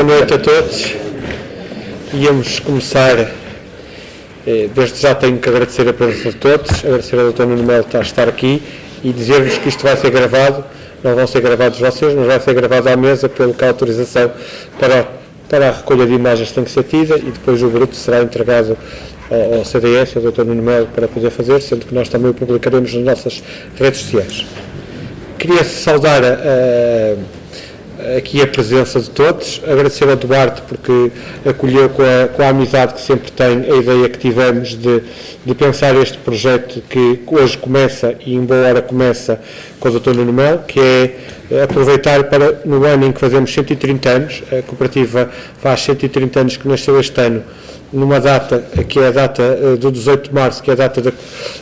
Boa noite a todos. Íamos começar, desde já tenho que agradecer a presença de todos, agradecer ao Dr. Nuno Melo por estar aqui e dizer-vos que isto vai ser gravado, não vão ser gravados vocês, mas vai ser gravado à mesa, pelo que a autorização para a recolha de imagens tem que ser tida e depois o bruto será entregado ao CDS, ao Dr. Nuno Melo, para poder fazer, sendo que nós também o publicaremos nas nossas redes sociais. Queria saudar aqui a presença de todos, agradecer ao Duarte porque acolheu com a amizade que sempre tem a ideia que tivemos de pensar este projeto que hoje começa e em boa hora começa com o Dr. Nuno Melo, que é aproveitar para, no ano em que fazemos 130 anos, a cooperativa faz 130 anos que nasceu este ano, numa data que é a data do 18 de março, que é a data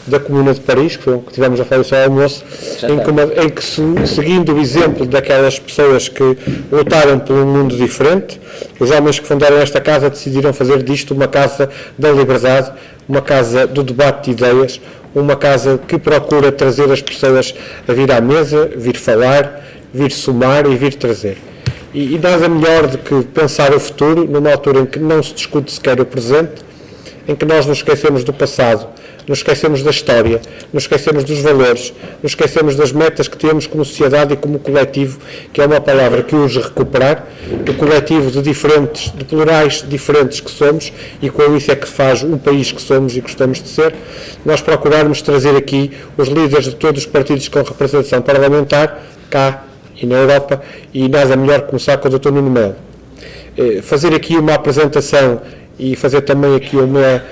da Comuna de Paris, que foi que tivemos a fazer ao almoço, em que seguindo o exemplo daquelas pessoas que lutaram por um mundo diferente, os homens que fundaram esta casa decidiram fazer disto uma casa da liberdade, uma casa do debate de ideias, uma casa que procura trazer as pessoas a vir à mesa, vir falar, vir somar e vir trazer. E nada melhor do que pensar o futuro, numa altura em que não se discute sequer o presente, em que nós nos esquecemos do passado, nos esquecemos da história, nos esquecemos dos valores, nos esquecemos das metas que temos como sociedade e como coletivo, que é uma palavra que urge recuperar, o coletivo de plurais diferentes que somos, e com isso é que faz um país que somos e gostamos de ser, nós procurarmos trazer aqui os líderes de todos os partidos com representação parlamentar, cá e na Europa, e nada melhor começar com o Dr. Nuno Melo. Fazer aqui uma apresentação e fazer também aqui uma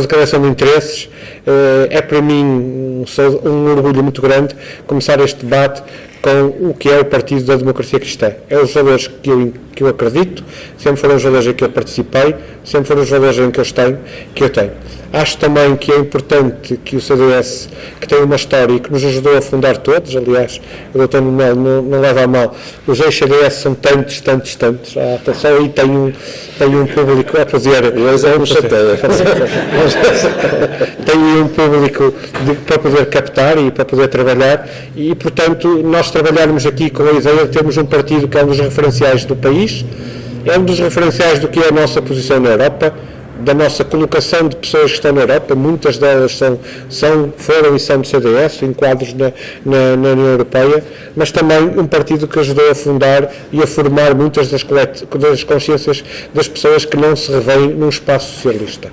declaração de interesses, é para mim um orgulho muito grande começar este debate com o que é o Partido da Democracia Cristã. É os valores que eu acredito, sempre foram os valores em que eu participei, sempre foram os valores em que eu tenho. Acho também que é importante que o CDS, que tem uma história e que nos ajudou a fundar todos, aliás, o Dr. Nuno Melo não leva a mal, os ex-CDS são tantos, só aí tem um público a fazer... tem um público para poder captar e para poder trabalhar e, portanto, nós trabalharmos aqui com a ideia de termos um partido que é um dos referenciais do país, é um dos referenciais do que é a nossa posição na Europa, da nossa colocação de pessoas que estão na Europa, muitas delas foram e são do CDS, em quadros na União Europeia, mas também um partido que ajudou a fundar e a formar muitas das consciências das pessoas que não se revêem num espaço socialista.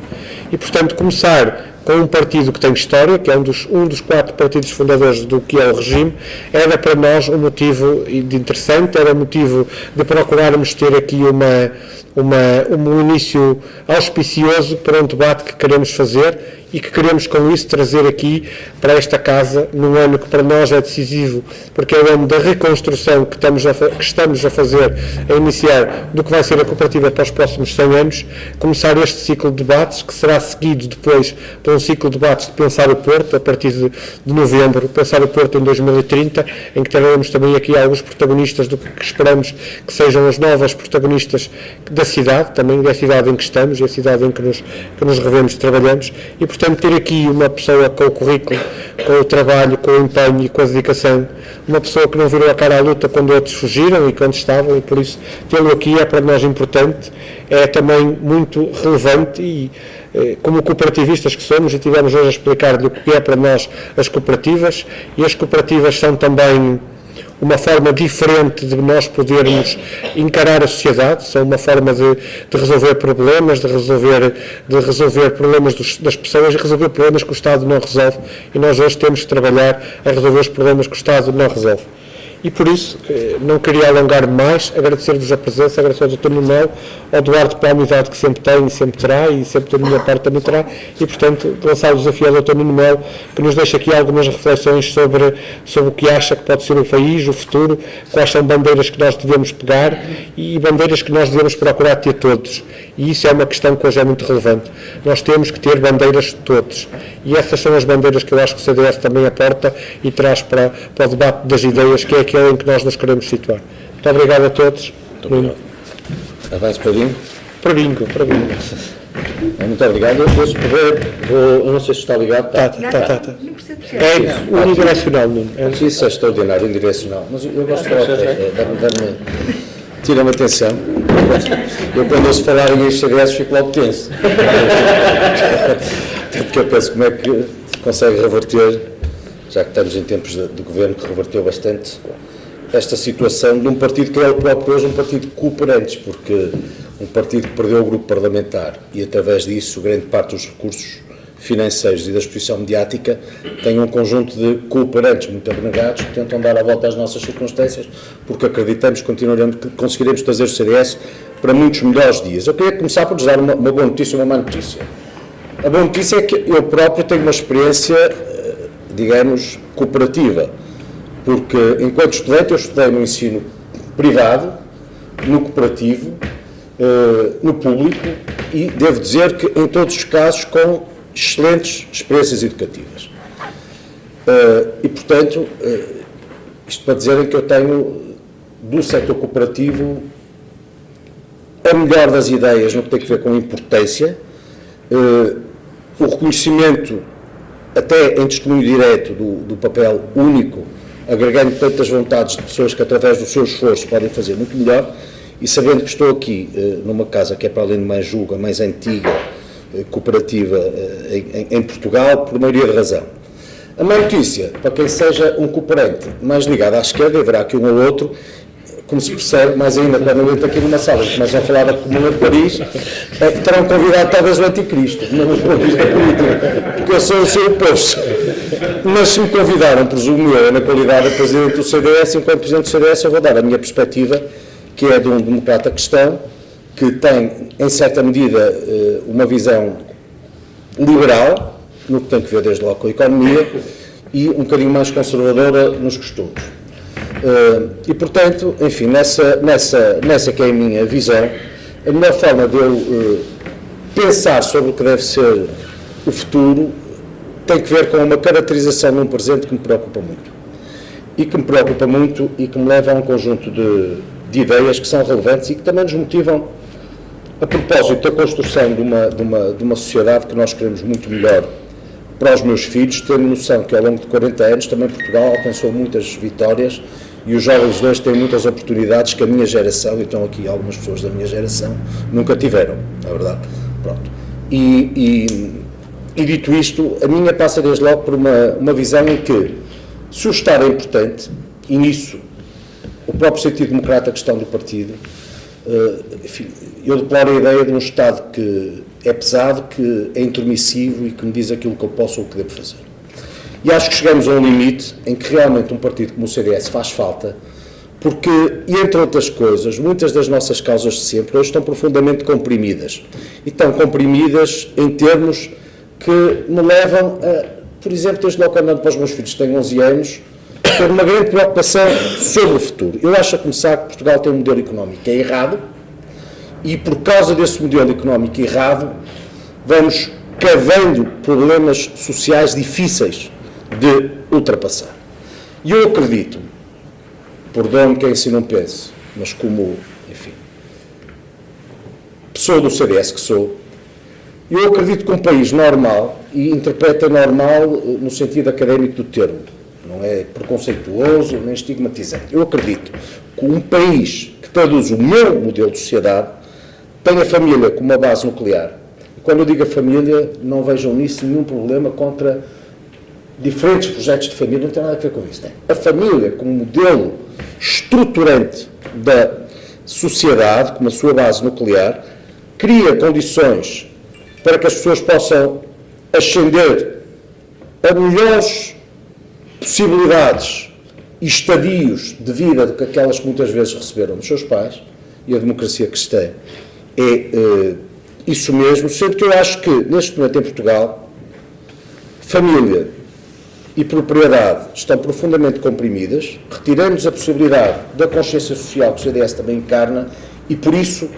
E, portanto, começar com um partido que tem história, que é um dos 4 partidos fundadores do que é o regime, era para nós um motivo de interessante, era um motivo de procurarmos ter aqui um início auspicioso para um debate que queremos fazer e que queremos com isso trazer aqui para esta casa, num ano que para nós é decisivo, porque é o ano da reconstrução que estamos a fazer, a iniciar do que vai ser a cooperativa para os próximos 100 anos, começar este ciclo de debates, que será seguido depois por um ciclo de debates de Pensar o Porto, a partir de novembro, Pensar o Porto em 2030, em que teremos também aqui alguns protagonistas do que esperamos que sejam as novas protagonistas da cidade, também da cidade em que estamos e a cidade em que nos revemos e trabalhamos, e portanto ter aqui uma pessoa com o currículo, com o trabalho, com o empenho e com a dedicação, uma pessoa que não virou a cara à luta quando outros fugiram e quando estavam, e por isso tê-lo aqui é para nós importante, é também muito relevante e como cooperativistas que somos, e tivemos hoje a explicar-lhe o que é para nós as cooperativas, e as cooperativas são também uma forma diferente de nós podermos encarar a sociedade, são uma forma de resolver problemas, de resolver problemas das pessoas e resolver problemas que o Estado não resolve, e nós hoje temos que trabalhar a resolver os problemas que o Estado não resolve. E por isso, não queria alongar mais, agradecer-vos a presença, agradecer ao Dr. Nuno Melo, ao Duarte pela amizade que sempre tem e sempre terá, e sempre da minha parte também terá, e portanto, lançar o desafio ao Dr. Nuno Melo, que nos deixa aqui algumas reflexões sobre o que acha que pode ser o país, o futuro, quais são bandeiras que nós devemos pegar e bandeiras que nós devemos procurar ter todos. E isso é uma questão que hoje é muito relevante. Nós temos que ter bandeiras de todos. E essas são as bandeiras que eu acho que o CDS também aporta e traz para o debate das ideias, que é aquele em que nós nos queremos situar. Muito obrigado a todos. Muito obrigado. Avanço para Bingo. Para Bingo. Muito obrigado. Eu não sei se está ligado. Está. É unidirecional, Nuno. Isso é extraordinário, unidirecional. Mas eu gosto de falar, dar-me tira-me atenção. Eu, quando ouço falar em CDS, fico logo tenso. Tanto que eu penso como é que consegue reverter, já que estamos em tempos de governo que reverteu bastante, esta situação de um partido que é o próprio hoje um partido de cooperantes, porque um partido que perdeu o grupo parlamentar e, através disso, grande parte dos recursos financeiros e da exposição mediática, tem um conjunto de cooperantes muito abnegados que tentam dar a volta às nossas circunstâncias, porque acreditamos que conseguiremos trazer o CDS para muitos melhores dias. Eu queria começar por vos dar uma boa notícia e uma má notícia. A boa notícia é que eu próprio tenho uma experiência, digamos, cooperativa, porque enquanto estudante eu estudei no ensino privado, no cooperativo, no público, e devo dizer que em todos os casos com excelentes experiências educativas. E, portanto, isto para dizerem que eu tenho do setor cooperativo a melhor das ideias no que tem a ver com a importância, o reconhecimento até em testemunho direto do papel único, agregando tantas vontades de pessoas que através do seu esforço podem fazer muito melhor, e sabendo que estou aqui numa casa que é, para além de mais julga, mais antiga, cooperativa em Portugal, por maioria de razão. A má notícia, para quem seja um cooperante mais ligado à esquerda, e haverá aqui um ou outro, como se percebe, mais ainda quando eu entro aqui numa sala e começam a falar da Comuna de Paris, terão convidado talvez o anticristo, não o política política, porque eu sou o seu oposto. Mas se me convidaram, presumo eu, na qualidade de presidente do CDS, enquanto presidente do CDS, eu vou dar a minha perspectiva, que é de um democrata cristão, que tem, em certa medida, uma visão liberal, no que tem que ver desde logo com a economia, e um bocadinho mais conservadora nos costumes. E, portanto, enfim, nessa que é a minha visão, a melhor forma de eu pensar sobre o que deve ser o futuro tem que ver com uma caracterização de um presente que me preocupa muito. E que me preocupa muito e que me leva a um conjunto de ideias que são relevantes e que também nos motivam a propósito da construção de uma sociedade que nós queremos muito melhor para os meus filhos, tendo noção que ao longo de 40 anos também Portugal alcançou muitas vitórias e os jovens de hoje têm muitas oportunidades que a minha geração, e estão aqui algumas pessoas da minha geração, nunca tiveram, na verdade. Pronto. E dito isto, a minha passa desde logo por uma visão em que, se o Estado é importante, e nisso o próprio sentido democrata cristão do partido, enfim, eu deploro a ideia de um Estado que é pesado, que é intermissivo e que me diz aquilo que eu posso ou que devo fazer. E acho que chegamos a um limite em que realmente um partido como o CDS faz falta, porque, entre outras coisas, muitas das nossas causas de sempre hoje estão profundamente comprimidas. E estão comprimidas em termos que me levam a, por exemplo, desde logo andando para os meus filhos que têm 11 anos, ter uma grande preocupação sobre o futuro. Eu acho a começar que Portugal tem um modelo económico que é errado, e por causa desse modelo económico errado, vamos cavando problemas sociais difíceis de ultrapassar. E eu acredito, perdoe-me quem assim não pense, mas como, enfim, pessoa do CDS que sou, eu acredito que um país normal, e interpreta normal no sentido académico do termo, não é preconceituoso nem estigmatizante, eu acredito que um país que traduz o meu modelo de sociedade tem a família como uma base nuclear. E quando eu digo a família, não vejam nisso nenhum problema contra diferentes projetos de família, não tem nada a ver com isso. Tem. A família como modelo estruturante da sociedade, como a sua base nuclear, cria condições para que as pessoas possam ascender a melhores possibilidades e estadios de vida do que aquelas que muitas vezes receberam dos seus pais, e a democracia cristã é isso mesmo, sendo que eu acho que, neste momento em Portugal, família e propriedade estão profundamente comprimidas, retiramos a possibilidade da consciência social que o CDS também encarna e, por isso,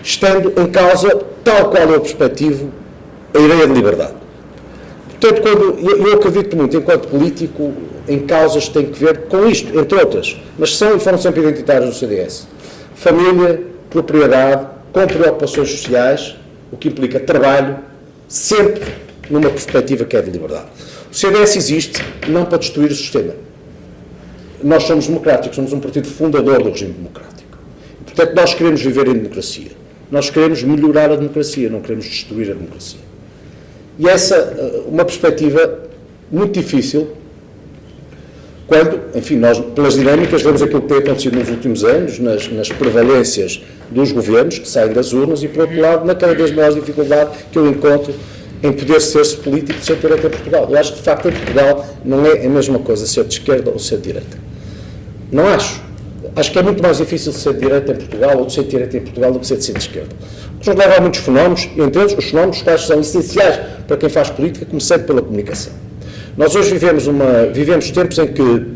estando em causa, tal qual é o perspectivo, a ideia de liberdade. Portanto, eu acredito muito, enquanto político, em causas que têm que ver com isto, entre outras, mas são e foram sempre identitárias no CDS. Família, propriedade, com preocupações sociais, o que implica trabalho, sempre numa perspectiva que é de liberdade. O CDS existe não para destruir o sistema. Nós somos democráticos, somos um partido fundador do regime democrático. Portanto, nós queremos viver em democracia. Nós queremos melhorar a democracia, não queremos destruir a democracia. E essa, uma perspectiva muito difícil, quando, enfim, nós, pelas dinâmicas, vemos aquilo que tem acontecido nos últimos anos, nas prevalências dos governos que saem das urnas e, por outro lado, na cada vez maior dificuldade que eu encontro em poder ser-se político sem ter até Portugal. Eu acho que, de facto, em Portugal não é a mesma coisa ser de esquerda ou ser de direita. Não acho. Acho que é muito mais difícil de ser de direita em Portugal ou de ser de direita em Portugal do que ser de centro-esquerda. Nos leva a muitos fenómenos, entre eles os fenómenos que são essenciais para quem faz política, começando pela comunicação. Nós hoje vivemos tempos em que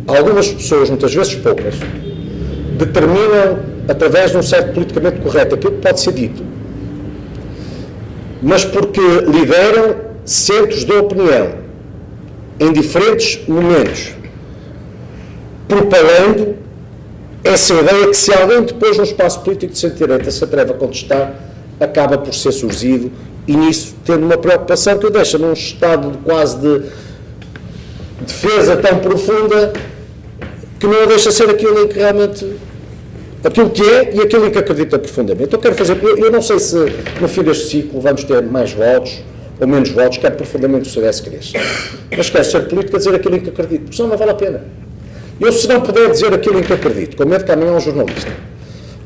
algumas pessoas, muitas vezes poucas, determinam, através de um certo politicamente correto, aquilo que pode ser dito, mas porque lideram centros de opinião em diferentes momentos, propalando essa ideia que, se alguém depois no espaço político de centro-direita se atreve a contestar, acaba por ser surgido, e nisso tendo uma preocupação que o deixa num estado quase de defesa tão profunda que não o deixa ser aquilo em que realmente, aquilo que é e aquilo em que acredita profundamente. Eu não sei se no fim deste ciclo vamos ter mais votos ou menos votos, quero profundamente o CDS cresça, mas quero ser político a dizer aquilo em que acredito, porque senão não vale a pena. Eu, se não puder dizer aquilo em que acredito, com medo que amanhã um jornalista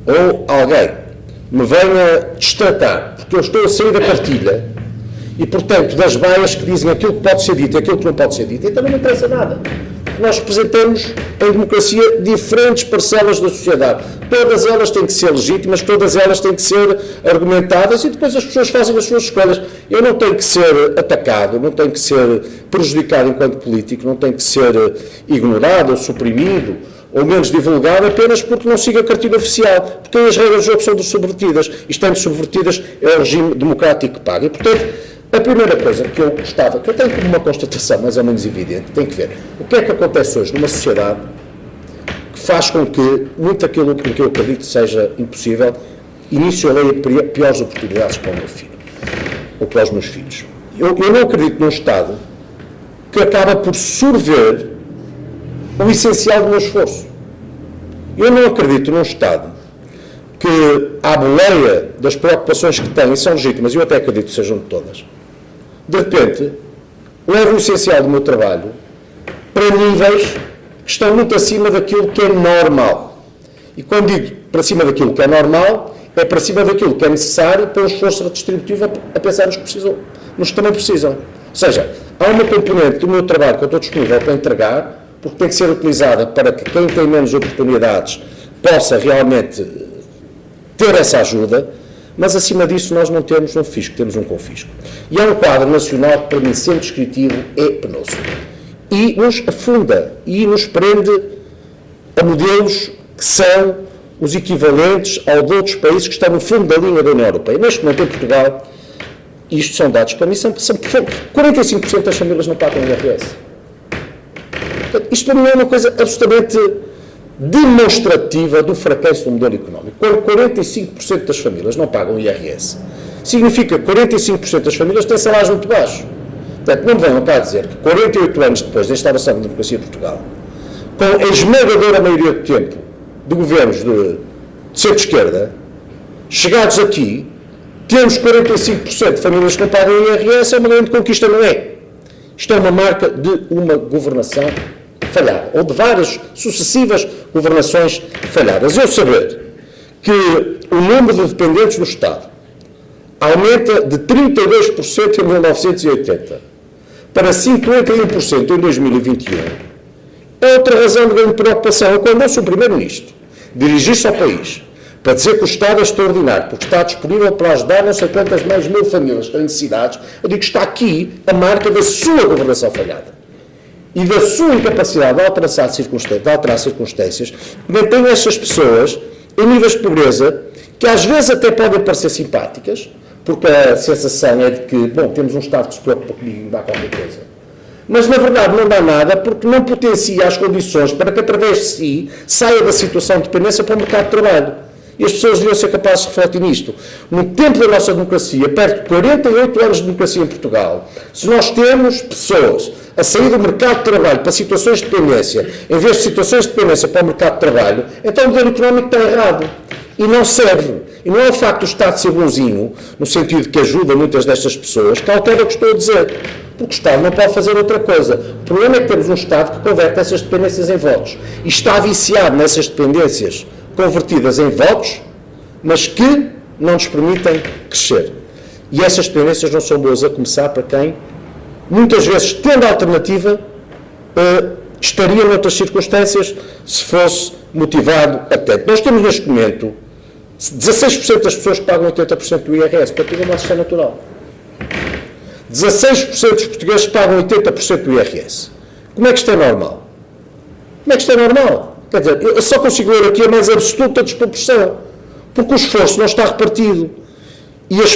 ou alguém me venha destratar, porque eu estou a sair da cartilha e, portanto, das baias que dizem aquilo que pode ser dito e aquilo que não pode ser dito, então não me interessa nada. Nós representamos, em democracia, diferentes parcelas da sociedade. Todas elas têm que ser legítimas, todas elas têm que ser argumentadas e depois as pessoas fazem as suas escolhas. Eu não tenho que ser atacado, não tenho que ser prejudicado enquanto político, não tenho que ser ignorado ou suprimido ou menos divulgado apenas porque não siga a cartilha oficial, porque as regras do jogo são subvertidas e, estando subvertidas, é o regime democrático que paga. E, portanto, a primeira coisa que eu gostava, que eu tenho como uma constatação mais ou menos evidente, tem que ver o que é que acontece hoje numa sociedade que faz com que muito daquilo em que eu acredito seja impossível, inicio a lei a piores oportunidades para o meu filho, ou para os meus filhos. Eu não acredito num Estado que acaba por sorver o essencial do meu esforço. Eu não acredito num Estado que, à boleia das preocupações que tem, e são legítimas, e eu até acredito que sejam de todas, de repente, levo o essencial do meu trabalho para níveis que estão muito acima daquilo que é normal. E quando digo para cima daquilo que é normal, é para cima daquilo que é necessário para um esforço redistributivo a pensar nos que também precisam. Ou seja, há uma componente do meu trabalho que eu estou disponível para entregar, porque tem que ser utilizada para que quem tem menos oportunidades possa realmente ter essa ajuda, mas acima disso nós não temos um fisco, temos um confisco. E é um quadro nacional que para mim, sendo descritivo, é penoso. E nos afunda e nos prende a modelos que são os equivalentes ao de outros países que estão no fundo da linha da União Europeia. Neste momento em Portugal, isto são dados que para mim são 45% das famílias não pagam o IRS. Portanto, isto para mim é uma coisa absolutamente demonstrativa do fracasso do modelo económico. Quando 45% das famílias não pagam IRS, significa que 45% das famílias têm salários muito baixos. Portanto, não me venham cá dizer que 48 anos depois da instauração da democracia em Portugal, com a esmagadora maioria do tempo de governos de centro-esquerda, chegados aqui, temos 45% de famílias que não pagam IRS, é uma grande conquista, não é? Isto é uma marca de uma governação falhada, ou de várias sucessivas governações falhadas. Eu saber que o número de dependentes do Estado aumenta de 32% em 1980 para 51% em 2021 é outra razão de grande preocupação. Quando ouço o Primeiro-Ministro dirigir-se ao país para dizer que o Estado é extraordinário, porque está disponível para ajudar não sei quantas mais mil famílias que têm necessidades, eu digo que está aqui a marca da sua governação falhada e da sua incapacidade de alterar circunstâncias, mantém estas pessoas em níveis de pobreza que às vezes até podem parecer simpáticas, porque a sensação é de que, bom, temos um Estado que se preocupa comigo e me dá qualquer coisa. Mas, na verdade, não dá nada porque não potencia as condições para que, através de si, saia da situação de dependência para o mercado de trabalho. E as pessoas deviam ser capazes de refletir nisto. No tempo da nossa democracia, perto de 48 anos de democracia em Portugal, se nós temos pessoas a sair do mercado de trabalho para situações de dependência, em vez de situações de dependência para o mercado de trabalho, então o modelo económico está errado. E não serve. E não é o facto do Estado ser bonzinho, no sentido que ajuda muitas destas pessoas, que altera o que estou a dizer. Porque o Estado não pode fazer outra coisa. O problema é que temos um Estado que converte essas dependências em votos. E está viciado nessas dependências convertidas em votos, mas que não nos permitem crescer. E essas dependências não são boas, a começar para quem, muitas vezes, tendo alternativa, estaria noutras circunstâncias se fosse motivado a tanto. Nós temos neste momento 16% das pessoas que pagam 80% do IRS, para tudo uma assistência natural. 16% dos portugueses pagam 80% do IRS. Como é que isto é normal? Como é que isto é normal? Quer dizer, eu só consigo ler aqui a mais absoluta desproporção, porque o esforço não está repartido. E as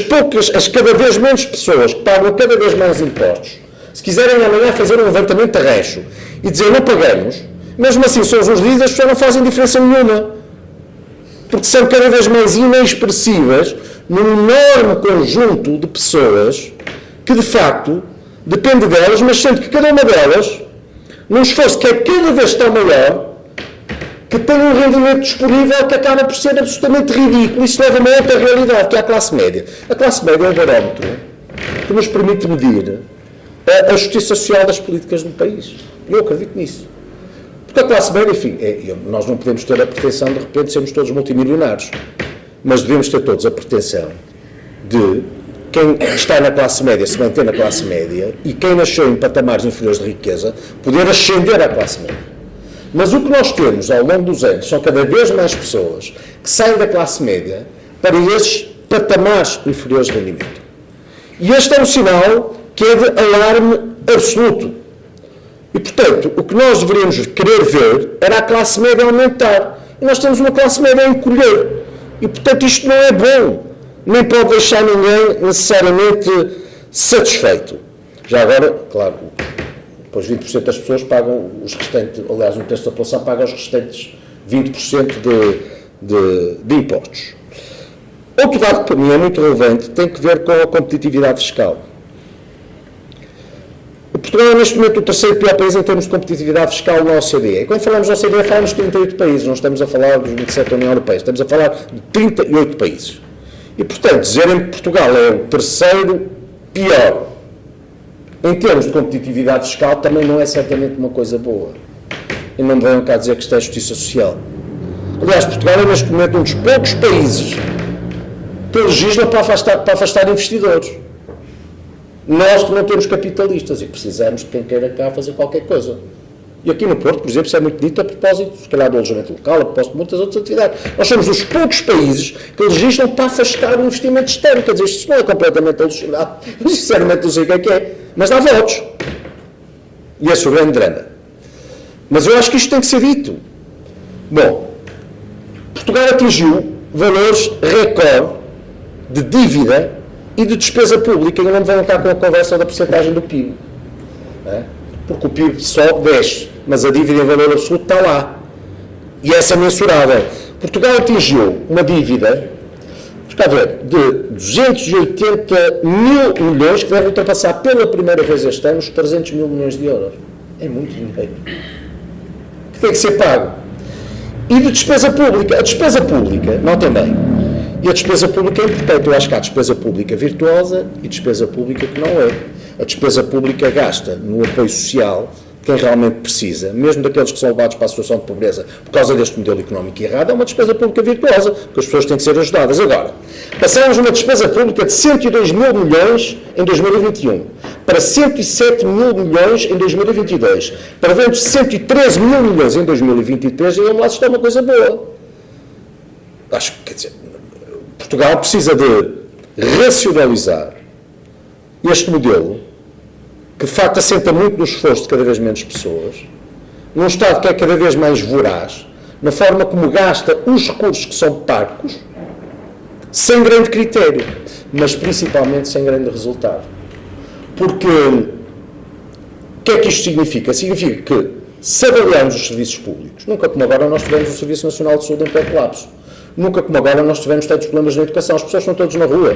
cada vez menos pessoas que pagam cada vez mais impostos, se quiserem amanhã fazer um levantamento de rancho e dizer não pagamos, mesmo assim somos os líderes, as pessoas não fazem diferença nenhuma. Porque são cada vez mais inexpressivas num enorme conjunto de pessoas que, de facto, depende delas, mas sendo que cada uma delas, num esforço que é cada vez tão maior, que tem um rendimento disponível que acaba por ser absolutamente ridículo. Isso leva a uma outra realidade, que é a classe média. A classe média é um barómetro que nos permite medir a justiça social das políticas do país. Eu acredito nisso. Porque a classe média, enfim, nós não podemos ter a pretensão de repente sermos todos multimilionários, mas devemos ter todos a pretensão de quem está na classe média se manter na classe média e quem nasceu em patamares inferiores de riqueza poder ascender à classe média. Mas o que nós temos ao longo dos anos são cada vez mais pessoas que saem da classe média para esses patamares inferiores de rendimento. E este é um sinal que é de alarme absoluto. E, portanto, o que nós deveríamos querer ver era a classe média aumentar. E nós temos uma classe média a encolher. E, portanto, isto não é bom. Nem pode deixar ninguém necessariamente satisfeito. Já agora, claro, depois 20% das pessoas pagam os restantes, aliás, um terço da população paga os restantes 20% de impostos. Outro dado que para mim é muito relevante tem que ver com a competitividade fiscal. Portugal é neste momento o terceiro pior país em termos de competitividade fiscal na OCDE. E quando falamos da OCDE falamos de 38 países, não estamos a falar dos 27 da União Europeia, estamos a falar de 38 países. E, portanto, dizerem que Portugal é o terceiro pior em termos de competitividade fiscal também não é certamente uma coisa boa. E não me venham cá dizer que isto é justiça social. Aliás, Portugal é neste momento um dos poucos países que legisla para afastar investidores. Nós que não temos capitalistas e precisamos de quem queira cá fazer qualquer coisa. E aqui no Porto, por exemplo, isso é muito dito a propósito, se calhar, do alojamento local, a propósito de muitas outras atividades. Nós somos os poucos países que legislam para afastar o investimento externo. Quer dizer, isto não é completamente alucinado. Eu sinceramente não sei o que é, mas dá votos. E esse é o grande drama. Mas eu acho que isto tem que ser dito. Bom, Portugal atingiu valores recorde de dívida e de despesa pública, e não me venham cá com a conversa da porcentagem do PIB. Porque o PIB só desce, mas a dívida em valor absoluto está lá. E essa é mensurável. Portugal atingiu uma dívida, está a ver, de 280 mil milhões, que deve ultrapassar pela primeira vez este ano os 300 mil milhões de euros. É muito dinheiro. Que tem que ser pago. E de despesa pública. A despesa pública, notem bem, e a despesa pública é importante. Eu acho que há despesa pública virtuosa e despesa pública que não é. A despesa pública gasta no apoio social quem realmente precisa, mesmo daqueles que são levados para a situação de pobreza por causa deste modelo económico errado, é uma despesa pública virtuosa, porque as pessoas têm que ser ajudadas. Agora, passamos uma despesa pública de 102 mil milhões em 2021 para 107 mil milhões em 2022, para dentro de 113 mil milhões em 2023, e vamos lá se isto é uma coisa boa. Acho que, quer dizer, Portugal precisa de racionalizar este modelo, que de facto assenta muito no esforço de cada vez menos pessoas, num Estado que é cada vez mais voraz, na forma como gasta os recursos que são parcos, sem grande critério, mas principalmente sem grande resultado. Porque o que é que isto significa? Significa que, se avaliarmos os serviços públicos, nunca como agora nós tivemos o Serviço Nacional de Saúde em pré-colapso, nunca como agora nós tivemos tantos problemas na educação, as pessoas estão todas na rua.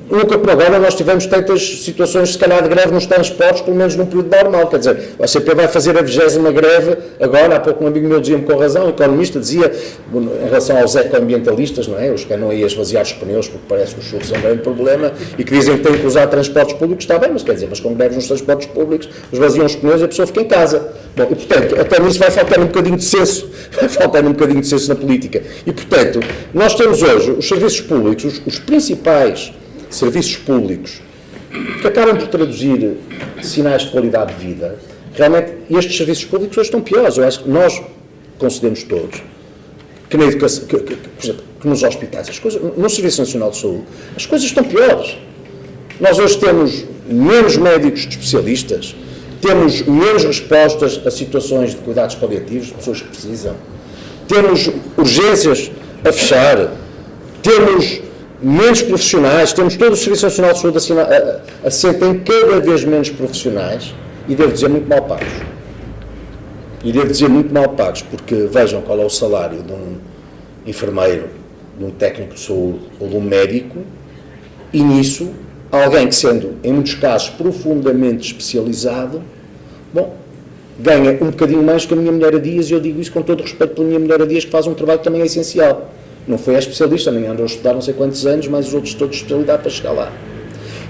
Nunca por agora nós tivemos tantas situações, se calhar, de greve nos transportes, pelo menos num período normal. Quer dizer, a CP vai fazer a 20ª greve agora. Há pouco um amigo meu dizia-me com razão, um economista, dizia, em relação aos ecoambientalistas, não é? Os que andam aí a esvaziar os pneus, porque parece que os churros são um grande problema, e que dizem que têm que usar transportes públicos, está bem, mas quer dizer, mas com greves nos transportes públicos, esvaziam os pneus e a pessoa fica em casa. Bom, e portanto, até nisso vai faltar um bocadinho de senso, na política. E portanto, nós temos hoje os serviços públicos, os principais serviços públicos, que acabam por traduzir sinais de qualidade de vida. Realmente, estes serviços públicos hoje estão piores. Eu acho que nós concedemos todos que na educação, por exemplo, que nos hospitais, as coisas, no Serviço Nacional de Saúde, as coisas estão piores. Nós hoje temos menos médicos de especialistas, temos menos respostas a situações de cuidados paliativos de pessoas que precisam, temos urgências a fechar, temos menos profissionais, temos todo o Serviço Nacional de Saúde assenta em cada vez menos profissionais e devo dizer muito mal pagos. Porque vejam qual é o salário de um enfermeiro, de um técnico de saúde ou de um médico, e nisso, alguém que sendo, em muitos casos, profundamente especializado, bom, ganha um bocadinho mais que a minha mulher a Dias, e eu digo isso com todo respeito pela minha mulher a Dias, que faz um trabalho que também é essencial. Não foi a especialista, nem andou a estudar não sei quantos anos, mas os outros todos de especialidade para chegar lá.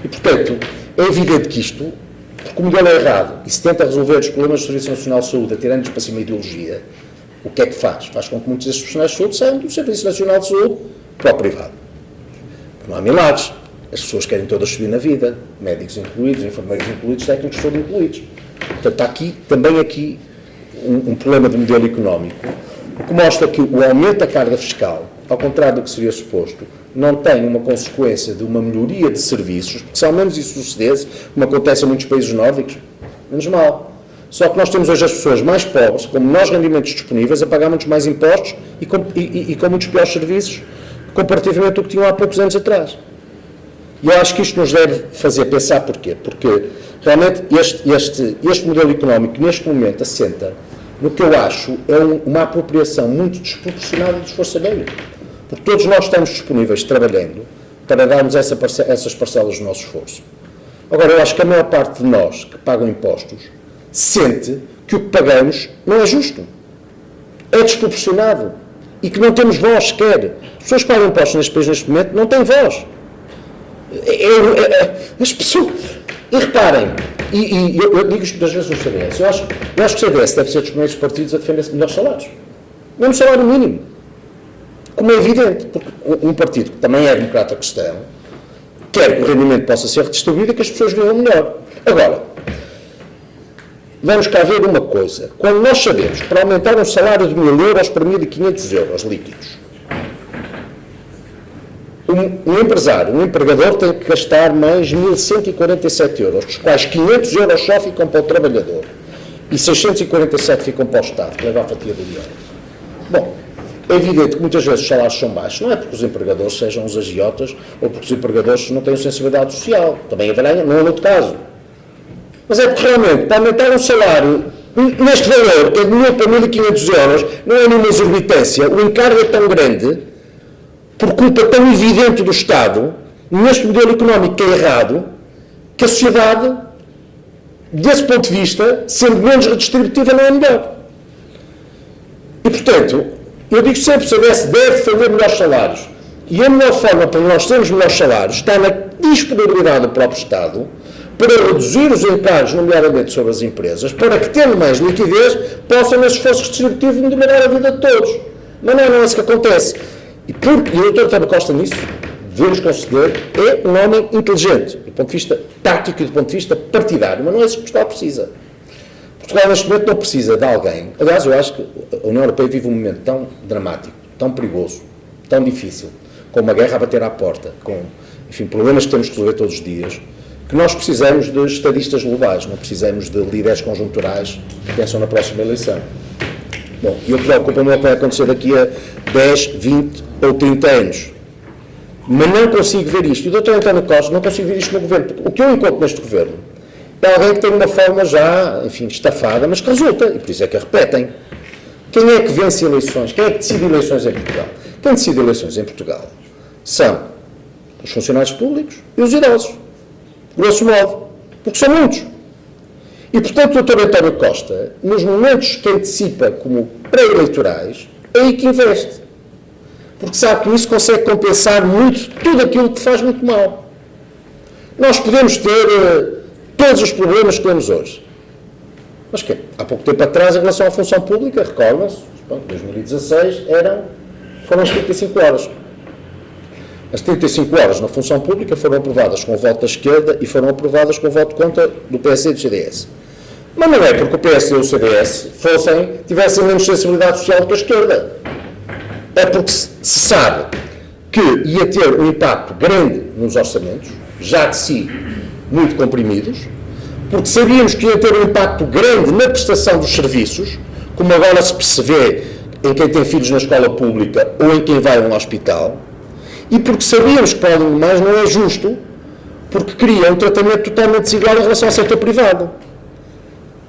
E, portanto, é evidente que isto, porque o modelo é errado, e se tenta resolver os problemas do Serviço Nacional de Saúde, atirando-nos para cima a ideologia, o que é que faz? Faz com que muitos desses profissionais de saúde saiam do Serviço Nacional de Saúde para o privado. Porque não há milagres. As pessoas querem todas subir na vida, médicos incluídos, enfermeiros incluídos, técnicos todos incluídos. Portanto, há também aqui um problema de modelo económico, que mostra que o aumento da carga fiscal, ao contrário do que seria suposto, não tem uma consequência de uma melhoria de serviços, porque se ao menos isso sucedesse, como acontece em muitos países nórdicos, menos mal. Só que nós temos hoje as pessoas mais pobres, com menores rendimentos disponíveis, a pagar muitos mais impostos e com muitos piores serviços, comparativamente ao que tinham há poucos anos atrás. E eu acho que isto nos deve fazer pensar porquê. Porque realmente este modelo económico, neste momento, assenta no que eu acho é uma apropriação muito desproporcionada do esforço alheio. Porque todos nós estamos disponíveis, trabalhando, para darmos essas parcelas do nosso esforço. Agora, eu acho que a maior parte de nós que pagam impostos sente que o que pagamos não é justo. É desproporcionado. E que não temos voz sequer. As pessoas que pagam impostos neste país, neste momento, não têm voz. As pessoas... E reparem, eu digo isto das vezes no CDS, eu acho que o CDS deve ser dos primeiros partidos a defender melhores salários. Mesmo salário mínimo. Como é evidente, porque um partido que também é democrata cristão quer que o rendimento possa ser redistribuído e que as pessoas vivam melhor. Agora, vamos cá ver uma coisa. Quando nós sabemos que para aumentar um salário de 1.000 euros para 1.500 euros líquidos, um empresário, um empregador tem que gastar mais 1.147 euros, dos quais 500 euros só ficam para o trabalhador e 647 ficam para o Estado, que leva a fatia do dinheiro. Bom, é evidente que muitas vezes os salários são baixos, não é porque os empregadores sejam uns agiotas ou porque os empregadores não tenham sensibilidade social, também haverá, não é no outro caso. Mas é porque realmente, para aumentar um salário neste valor, que é de 1.000 para 1.500 euros, não é nenhuma exorbitância, o encargo é tão grande, por culpa tão evidente do Estado, neste modelo económico que é errado, que a sociedade, desse ponto de vista, sendo menos redistributiva, não é melhor. E, portanto, eu digo sempre que o CDS deve fazer melhores salários. E a melhor forma para nós termos melhores salários está na disponibilidade do próprio Estado para reduzir os encargos, nomeadamente sobre as empresas, para que, tendo mais liquidez, possam, nesse esforço redistributivo, melhorar a vida de todos. Mas não é isso que acontece. E o Dr. António Costa, nisso, devemos conceder, é um homem inteligente, do ponto de vista tático e do ponto de vista partidário, mas não é isso que Portugal precisa. Portugal, neste momento, não precisa de alguém. Aliás, eu acho que a União Europeia vive um momento tão dramático, tão perigoso, tão difícil, com uma guerra a bater à porta, com, enfim, problemas que temos que resolver todos os dias, que nós precisamos de estadistas globais, não precisamos de líderes conjunturais que pensam na próxima eleição. Bom, eu preocupo-me o que vai acontecer daqui a 10, 20 ou 30 anos. Mas não consigo ver isto. E o Dr. António Costa não consigo ver isto no governo. Porque o que eu encontro neste governo é alguém que tem uma forma já, enfim, estafada, mas que resulta. E por isso é que a repetem. Quem é que vence eleições? Quem é que decide eleições em Portugal? Quem decide eleições em Portugal são Os funcionários públicos e os idosos. Grosso modo. Porque são muitos. E, portanto, o Dr. António Costa, nos momentos que antecipa como pré-eleitorais, é aí que investe. Porque sabe que isso consegue compensar muito tudo aquilo que faz muito mal. Nós podemos ter todos os problemas que temos hoje. Mas que há pouco tempo atrás, em relação à função pública, recordam-se, em 2016 foram as 35 horas. As 35 horas na função pública foram aprovadas com o voto da esquerda e foram aprovadas com o voto contra do PSD e do CDS. Mas não é porque o PSD e o CDS tivessem menos sensibilidade social do que a esquerda. É porque se sabe que ia ter um impacto grande nos orçamentos, já de si muito comprimidos, porque sabíamos que ia ter um impacto grande na prestação dos serviços, como agora se percebe em quem tem filhos na escola pública ou em quem vai a um hospital, e porque sabíamos que, para além do mais, não é justo, porque cria um tratamento totalmente desigual em relação ao setor privado.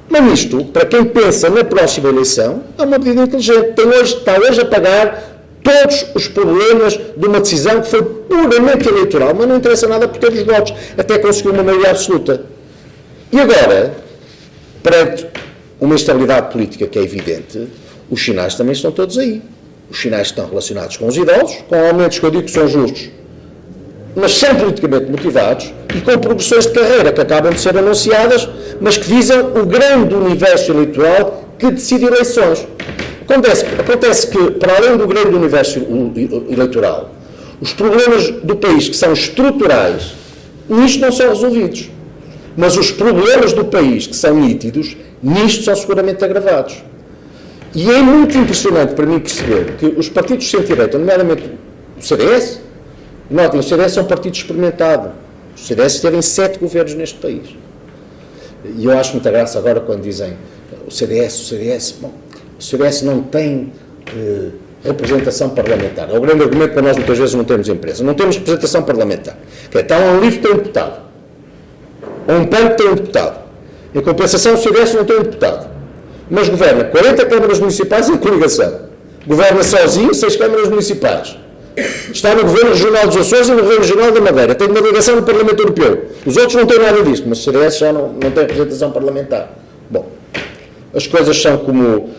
Mas isto, para quem pensa na próxima eleição, é uma medida inteligente. Está hoje a pagar todos os problemas de uma decisão que foi puramente eleitoral, mas não interessa nada por ter os votos, até conseguiu uma maioria absoluta. E agora, perante uma instabilidade política que é evidente, os sinais também estão todos aí. Os sinais estão relacionados com os idosos, com aumentos que eu digo que são justos, mas são politicamente motivados e com progressões de carreira que acabam de ser anunciadas, mas que visam o grande universo eleitoral que decide eleições. Acontece que, para além do grande universo eleitoral, os problemas do país que são estruturais, nisto não são resolvidos. Mas os problemas do país que são nítidos, nisto são seguramente agravados. E é muito impressionante para mim perceber que os partidos de centro-direita, nomeadamente o CDS, notem, o CDS é um partido experimentado. O CDS esteve em 7 governos neste país. E eu acho muita graça agora quando dizem o CDS, bom, o CDS não tem representação parlamentar. É o grande argumento para nós muitas vezes não termos empresa. Não temos representação parlamentar. Está um livro que tem um deputado. Ou um PAN que tem um deputado. Em compensação, o CDS não tem um deputado. Mas governa 40 câmaras municipais em coligação. Governa sozinho 6 câmaras municipais. Está no Governo Regional dos Açores e no Governo Regional da Madeira. Tem uma delegação no Parlamento Europeu. Os outros não têm nada disto, mas o CDS já não tem representação parlamentar. Bom, as coisas são como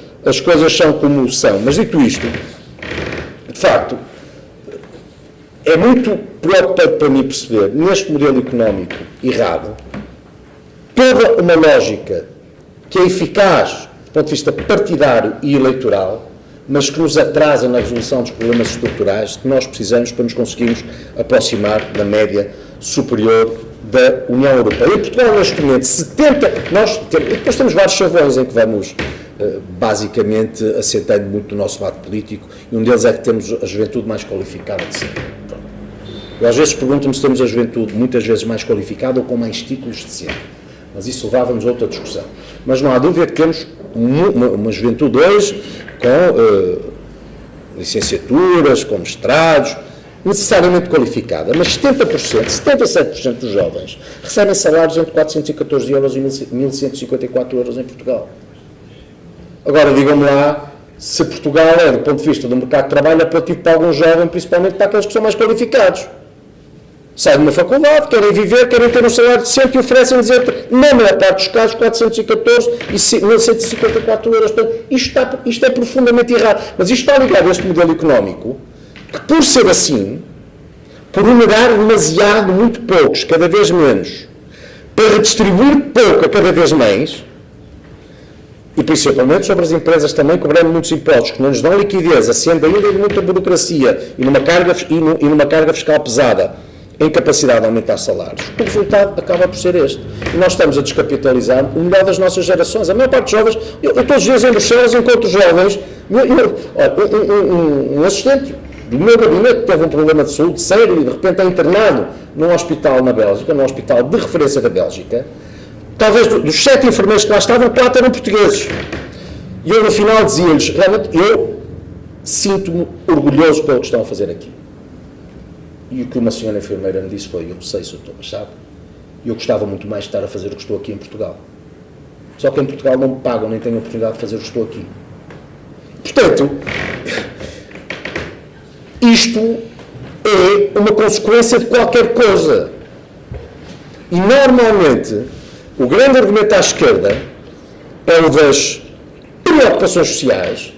são. Mas dito isto, de facto, é muito preocupante para mim perceber, neste modelo económico errado, toda uma lógica que é eficaz do ponto de vista partidário e eleitoral, mas que nos atrasa na resolução dos problemas estruturais que nós precisamos para nos conseguirmos aproximar da média superior da União Europeia. E Portugal, neste momento, depois temos vários chavões em que vamos, basicamente, assentando muito do nosso debate político, e um deles é que temos a juventude mais qualificada de sempre. Eu às vezes pergunto-me se temos a juventude muitas vezes mais qualificada ou com mais títulos de sempre. Mas isso levava-nos a outra discussão. Mas não há dúvida que temos uma juventude hoje com licenciaturas, com mestrados, necessariamente qualificada. Mas 70%, 77% dos jovens recebem salários entre 414 euros e 1.154 euros em Portugal. Agora, digam-me lá se Portugal é, do ponto de vista do mercado de trabalho, atrativo para algum jovem, principalmente para aqueles que são mais qualificados. Saem de uma faculdade, querem viver, querem ter um salário decente e oferecem dizer, na maior parte dos casos, 414 e 1.154 euros. Portanto, isto é profundamente errado. Mas isto está ligado a este modelo económico, que por ser assim, por onerar demasiado, muito poucos, cada vez menos, para redistribuir pouco a cada vez mais, e principalmente sobre as empresas também cobrando muitos impostos, que não nos dão liquidez, acende ainda de muita burocracia e numa carga fiscal pesada, em capacidade de aumentar salários, o resultado acaba por ser este. E nós estamos a descapitalizar o melhor das nossas gerações. A maior parte dos jovens, eu todos os dias em Bruxelas encontro jovens, um assistente do meu gabinete que teve um problema de saúde sério e de repente é internado num hospital na Bélgica, num hospital de referência da Bélgica. Talvez dos 7 enfermeiros que lá estavam, 4 eram portugueses. E eu no final dizia-lhes, realmente, eu sinto-me orgulhoso pelo que estão a fazer aqui. E o que uma senhora enfermeira me disse foi, eu sei, doutor, mas sabe, eu gostava muito mais de estar a fazer o que estou aqui em Portugal. Só que em Portugal não me pagam, nem tenho a oportunidade de fazer o que estou aqui. Portanto, isto é uma consequência de qualquer coisa. E normalmente o grande argumento à esquerda é o das preocupações sociais,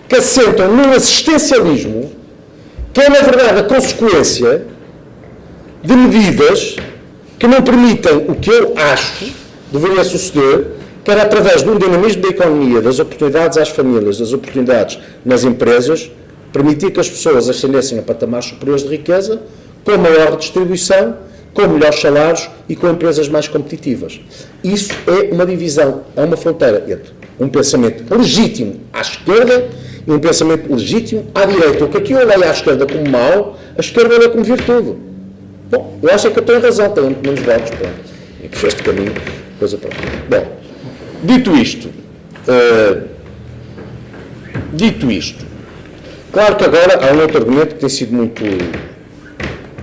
que assentam num assistencialismo que é, na verdade, a consequência de medidas que não permitem o que eu acho deveria suceder, que era através de um dinamismo da economia, das oportunidades às famílias, das oportunidades nas empresas, permitir que as pessoas ascendessem a patamares superiores de riqueza, com maior redistribuição, com melhores salários e com empresas mais competitivas. Isso é uma divisão, é uma fronteira entre um pensamento legítimo à esquerda e um pensamento legítimo à direita. O que aqui eu leio à esquerda como mau, a esquerda lê como virtude. Bom, eu acho que eu tenho razão, tenho muito menos votos, pronto. E por este caminho, coisa pronto. Bom, dito isto, claro que agora há um outro argumento que tem sido muito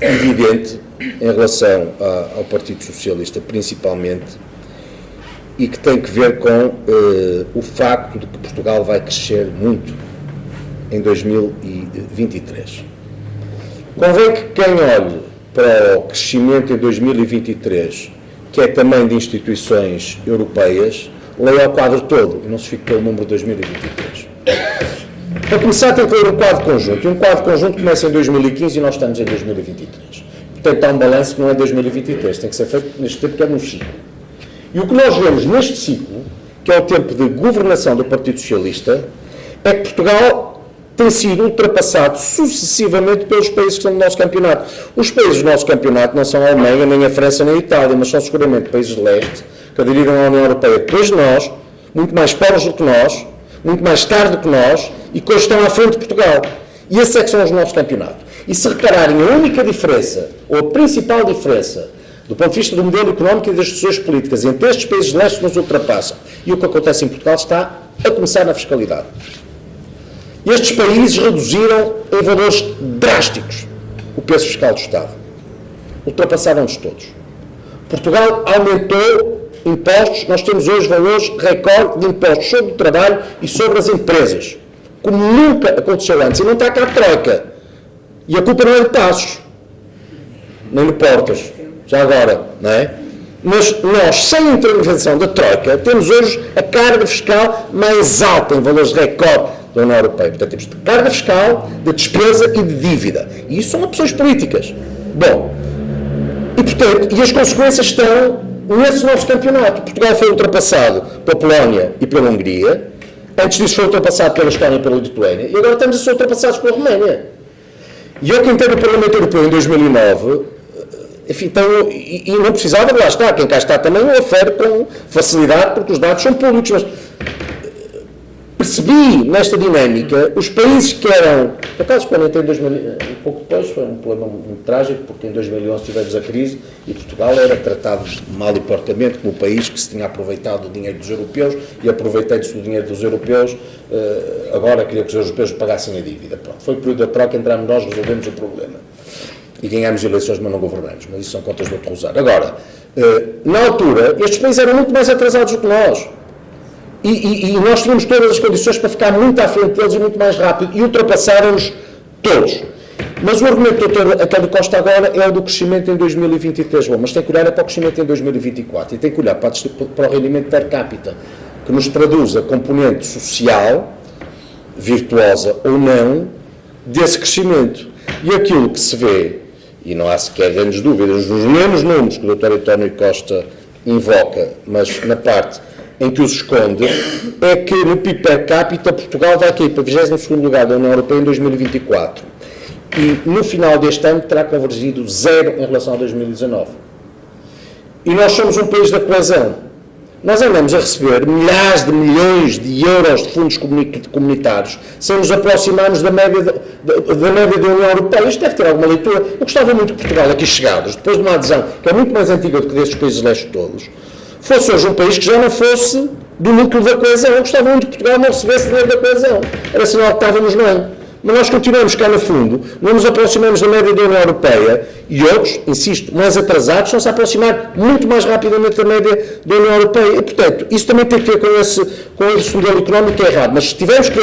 evidente em relação ao Partido Socialista, principalmente, e que tem que ver com o facto de que Portugal vai crescer muito em 2023. Convém que quem olhe para o crescimento em 2023, que é também de instituições europeias, leia o quadro todo e não se fique pelo número 2023. Para começar, tem que ler um quadro conjunto. E um quadro conjunto começa em 2015 e nós estamos em 2023. Portanto, há um balanço que não é 2023, tem que ser feito neste tempo que é num ciclo. E o que nós vemos neste ciclo, que é o tempo de governação do Partido Socialista, é que Portugal tem sido ultrapassado sucessivamente pelos países que são do nosso campeonato. Os países do nosso campeonato não são a Alemanha, nem a França, nem a Itália, mas são seguramente países de leste, que aderiram à União Europeia depois de nós, muito mais pobres do que nós, muito mais tarde do que nós, e que hoje estão à frente de Portugal. E esses é que são os nossos campeonatos. E se repararem, a única diferença, ou a principal diferença, do ponto de vista do modelo económico e das decisões políticas, entre estes países de leste que nos ultrapassam e o que acontece em Portugal, está a começar na fiscalidade. Estes países reduziram em valores drásticos o peso fiscal do Estado. Ultrapassaram-nos todos. Portugal aumentou impostos, nós temos hoje valores recorde de impostos sobre o trabalho e sobre as empresas, como nunca aconteceu antes. E não está cá a troika. E a culpa não é de Passos, nem de Portas, já agora, não é? Mas nós, sem intervenção da troika, temos hoje a carga fiscal mais alta em valores recorde da União Europeia. Portanto, temos de carga fiscal, de despesa e de dívida. E isso são opções políticas. Bom, e portanto, e as consequências estão nesse nosso campeonato. Portugal foi ultrapassado pela Polónia e pela Hungria, antes disso foi ultrapassado pela Estónia e pela Lituânia, e agora estamos a ser ultrapassados pela Roménia. E eu que entrei no Parlamento Europeu em 2009, enfim, então, e não precisava de lá estar, quem cá está também o ofere com facilidade, porque os dados são públicos, mas percebi nesta dinâmica os países que eram, por acaso quando entrei em 2000, um pouco depois, foi um problema muito trágico, porque em 2011 tivemos a crise e Portugal era tratado mal e porcamente como um país que se tinha aproveitado do dinheiro dos europeus e aproveitando-se do dinheiro dos europeus, agora queria que os europeus pagassem a dívida. Pronto, foi o período da troca, entramos nós, resolvemos o problema. E ganhámos eleições, mas não governamos. Mas isso são contas do outro rosário. Agora, na altura, estes países eram muito mais atrasados do que nós. E nós tínhamos todas as condições para ficar muito à frente deles e muito mais rápido. E ultrapassaram-nos todos. Mas o argumento do Dr. António Costa agora é o do crescimento em 2023. Bom, mas tem que olhar para o crescimento em 2024. E tem que olhar para o rendimento per capita, que nos traduz a componente social, virtuosa ou não, desse crescimento. E aquilo que se vê, e não há sequer grandes dúvidas, nos mesmos números que o Dr. António Costa invoca, mas na parte em que os esconde, é que no PIB per capita Portugal vai cair para 22º lugar da União Europeia em 2024. E no final deste ano terá convergido zero em relação a 2019. E nós somos um país da coesão. Nós andamos a receber milhares de milhões de euros de fundos comunitários sem nos aproximarmos da média da União Europeia. Isto deve ter alguma leitura. Eu gostava muito que Portugal, aqui chegados, depois de uma adesão que é muito mais antiga do que destes países leste todos, fosse hoje um país que já não fosse do núcleo da coesão. Eu gostava muito que Portugal não recebesse dinheiro da coesão. Era sinal que estávamos bem. Mas nós continuamos cá no fundo, não nos aproximamos da média da União Europeia e outros, insisto, mais atrasados, estão-se a aproximar muito mais rapidamente da média da União Europeia. E, portanto, isso também tem que ver com esse modelo económico que é errado. Mas se tivermos que,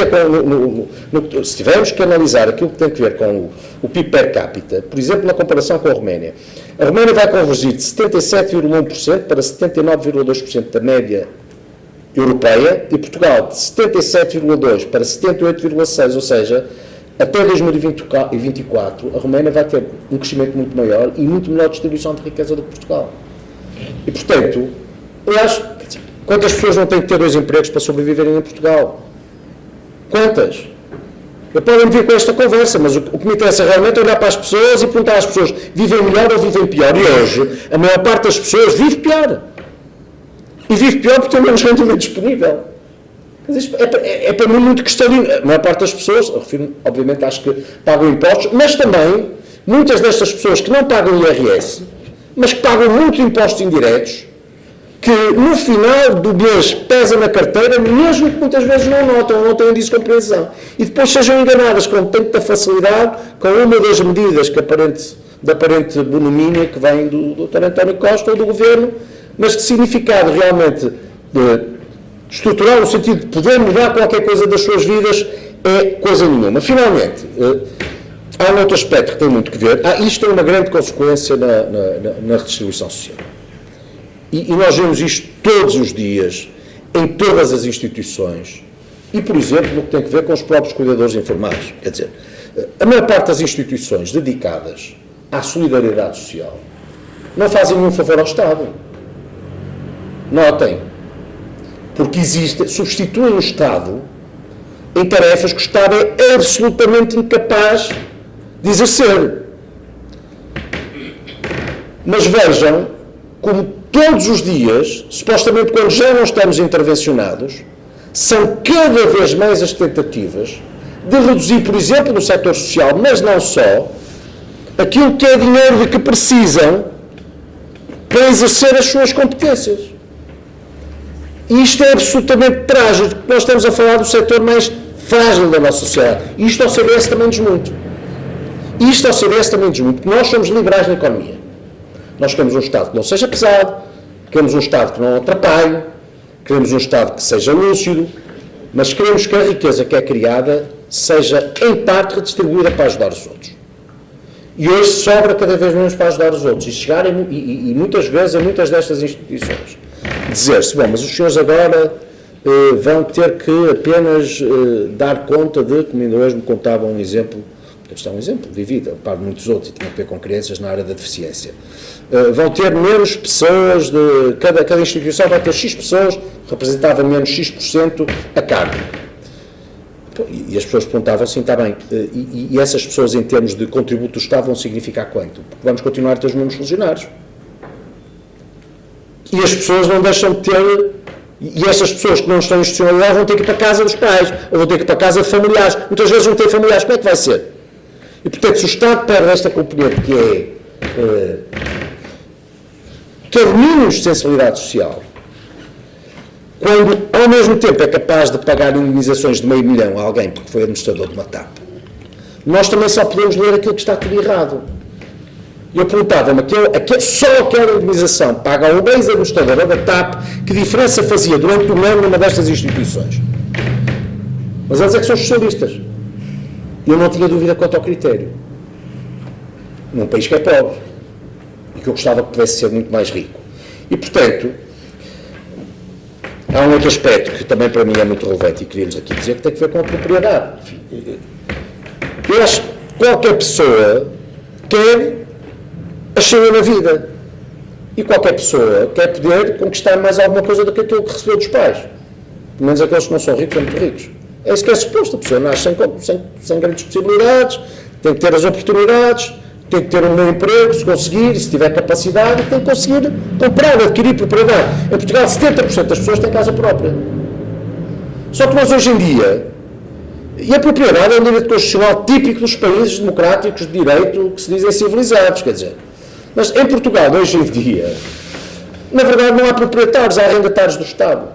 se tivermos que analisar aquilo que tem que ver com o PIB per capita, por exemplo, na comparação com a Roménia vai convergir de 77,1% para 79,2% da média europeia e Portugal de 77,2% para 78,6%, ou seja, até 2024 a Roménia vai ter um crescimento muito maior e muito melhor distribuição de riqueza do que Portugal. E, portanto, eu acho, quantas pessoas não têm que ter 2 empregos para sobreviverem em Portugal? Quantas? Eu podem vir com esta conversa, mas o que me interessa realmente é olhar para as pessoas e perguntar às pessoas, vivem melhor ou vivem pior? E hoje, a maior parte das pessoas vive pior. E vive pior porque tem menos rendimento disponível. Mas isto é para mim muito cristalino. A maior parte das pessoas, eu refiro, obviamente, acho que pagam impostos, mas também muitas destas pessoas que não pagam IRS, mas que pagam muito impostos indiretos, que no final do mês pesa na carteira, mesmo que muitas vezes não notam, não têm disso compreensão. E depois sejam enganadas com tanta facilidade com uma das medidas de aparente bonomínia que vem do Dr. António Costa ou do Governo, mas de significado realmente estrutural, no sentido de poder mudar qualquer coisa das suas vidas, é coisa nenhuma. Finalmente, há um outro aspecto que tem muito que ver. Isto tem uma grande consequência na redistribuição social. E nós vemos isto todos os dias, em todas as instituições. E, por exemplo, no que tem que ver com os próprios cuidadores informais. Quer dizer, a maior parte das instituições dedicadas à solidariedade social não fazem nenhum favor ao Estado. Notem. Porque substituem o Estado em tarefas que o Estado é absolutamente incapaz de exercer. Mas vejam como todos os dias, supostamente quando já não estamos intervencionados, são cada vez mais as tentativas de reduzir, por exemplo, no setor social, mas não só, aquilo que é dinheiro de que precisam para exercer as suas competências. E isto é absolutamente trágico, porque nós estamos a falar do setor mais frágil da nossa sociedade. E isto ao CDS também diz muito. Porque nós somos liberais na economia. Nós queremos um Estado que não seja pesado, queremos um Estado que não atrapalhe, queremos um Estado que seja lúcido, mas queremos que a riqueza que é criada seja, em parte, redistribuída para ajudar os outros. E hoje sobra cada vez menos para ajudar os outros. E muitas vezes, em muitas destas instituições, dizer-se, bom, mas os senhores agora vão ter que apenas dar conta de, como ainda hoje me contavam um exemplo, este é um exemplo vivido, a par de muitos outros, e tinha a ver com crianças na área da deficiência. Vão ter menos pessoas, cada instituição vai ter X pessoas, representava menos X% a cargo. E as pessoas perguntavam assim, está bem, e essas pessoas em termos de contributo do Estado vão significar quanto? Porque vamos continuar a ter os mesmos funcionários. E as pessoas não deixam de ter, e essas pessoas que não estão institucionalizadas vão ter que ir para a casa dos pais, ou vão ter que ir para a casa de familiares. Muitas vezes não têm familiares, como é que vai ser? E, portanto, se o Estado perde esta componente que é de mínimos de sensibilidade social, quando, ao mesmo tempo, é capaz de pagar indemnizações de $500 000 a alguém porque foi administrador de uma TAP, nós também só podemos ler aquilo que está tudo errado. Eu perguntava-me, só aquela indemnização paga ao ex-administrador da TAP, que diferença fazia durante um ano numa destas instituições? Mas eles é que são socialistas. Eu não tinha dúvida quanto ao critério. Num país que é pobre. E que eu gostava que pudesse ser muito mais rico. E, portanto, há um outro aspecto que também para mim é muito relevante e queríamos aqui dizer, que tem que ver com a propriedade. Eu acho que qualquer pessoa quer ascender na vida. E qualquer pessoa quer poder conquistar mais alguma coisa do que aquilo que recebeu dos pais. Pelo menos aqueles que não são ricos são muito ricos. É isso que é suposto. A pessoa nasce sem grandes possibilidades, tem que ter as oportunidades, tem que ter um bom emprego, se conseguir, se tiver capacidade, tem que conseguir comprar, adquirir propriedade. Em Portugal, 70% das pessoas têm casa própria. Só que nós hoje em dia, e a propriedade é um direito constitucional típico dos países democráticos de direito que se dizem civilizados, quer dizer. Mas em Portugal, hoje em dia, na verdade não há proprietários, há arrendatários do Estado.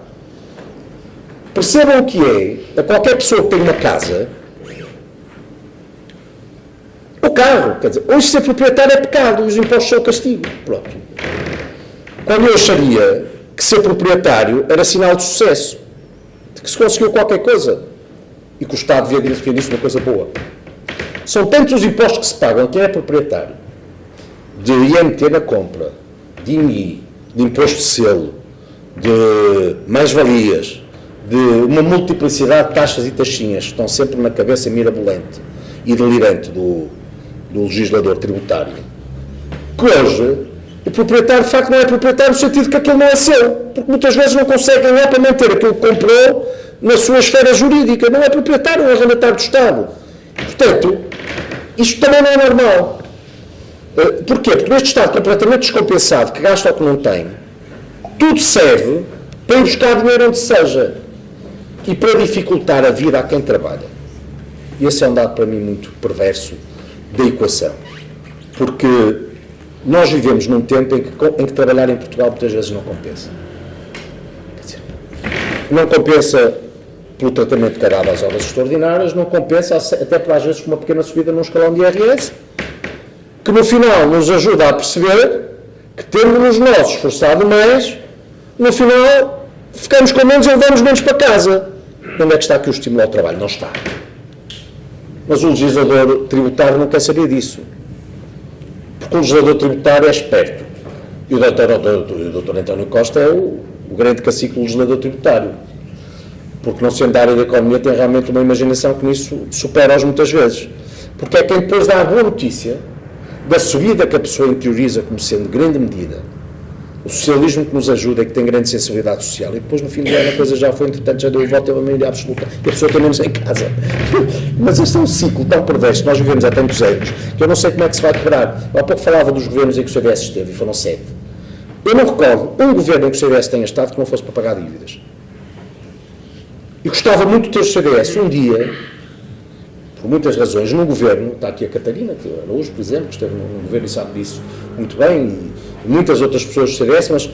Percebam o que é, a qualquer pessoa que tem uma casa, carro. Quer dizer, hoje ser proprietário é pecado e os impostos são castigo. Pronto. Quando eu acharia que ser proprietário era sinal de sucesso, de que se conseguiu qualquer coisa e que o Estado devia defender isso uma coisa boa. São tantos os impostos que se pagam quem é proprietário, de IMT na compra, de IMI, de imposto de selo, de mais-valias, de uma multiplicidade de taxas e taxinhas que estão sempre na cabeça mirabolante e delirante do legislador tributário, que hoje o proprietário de facto não é proprietário no sentido que aquilo não é seu, porque muitas vezes não consegue ganhar para manter aquilo que comprou na sua esfera jurídica, não é proprietário, é um arrendatário do Estado. Portanto, isto também não é normal. Porquê? Porque neste Estado completamente descompensado, que gasta o que não tem, tudo serve para buscar dinheiro onde seja e para dificultar a vida a quem trabalha. E esse é um dado para mim muito perverso da equação. Porque nós vivemos num tempo em que trabalhar em Portugal muitas vezes não compensa. Quer dizer, não compensa pelo tratamento que é dado às horas extraordinárias, não compensa até por às vezes uma pequena subida num escalão de IRS, que no final nos ajuda a perceber que tendo-nos nós esforçado mais, no final ficamos com menos e levamos menos para casa. Onde é que está aqui o estímulo ao trabalho? Não está. Mas o legislador tributário não quer saber disso. Porque o legislador tributário é esperto. E o doutor António Costa é o grande cacique do legislador tributário. Porque não sendo da área da economia tem realmente uma imaginação que nisso supera-os muitas vezes. Porque é quem depois dá a boa notícia da subida que a pessoa interioriza como sendo grande medida. O socialismo que nos ajuda e que tem grande sensibilidade social, e depois no fim do ano a coisa já foi, entretanto já deu o voto, teve a maioria absoluta, e a pessoa tem menos em casa. Mas este é um ciclo tão perverso que nós vivemos há tantos anos, que eu não sei como é que se vai quebrar. Eu há pouco falava dos governos em que o CDS esteve, e foram 7. Eu não recordo um governo em que o CDS tenha estado que não fosse para pagar dívidas. E gostava muito de ter o CDS um dia, por muitas razões, num governo, está aqui a Catarina, que era hoje, por exemplo, que esteve num governo e sabe disso muito bem, e muitas outras pessoas do CDS, mas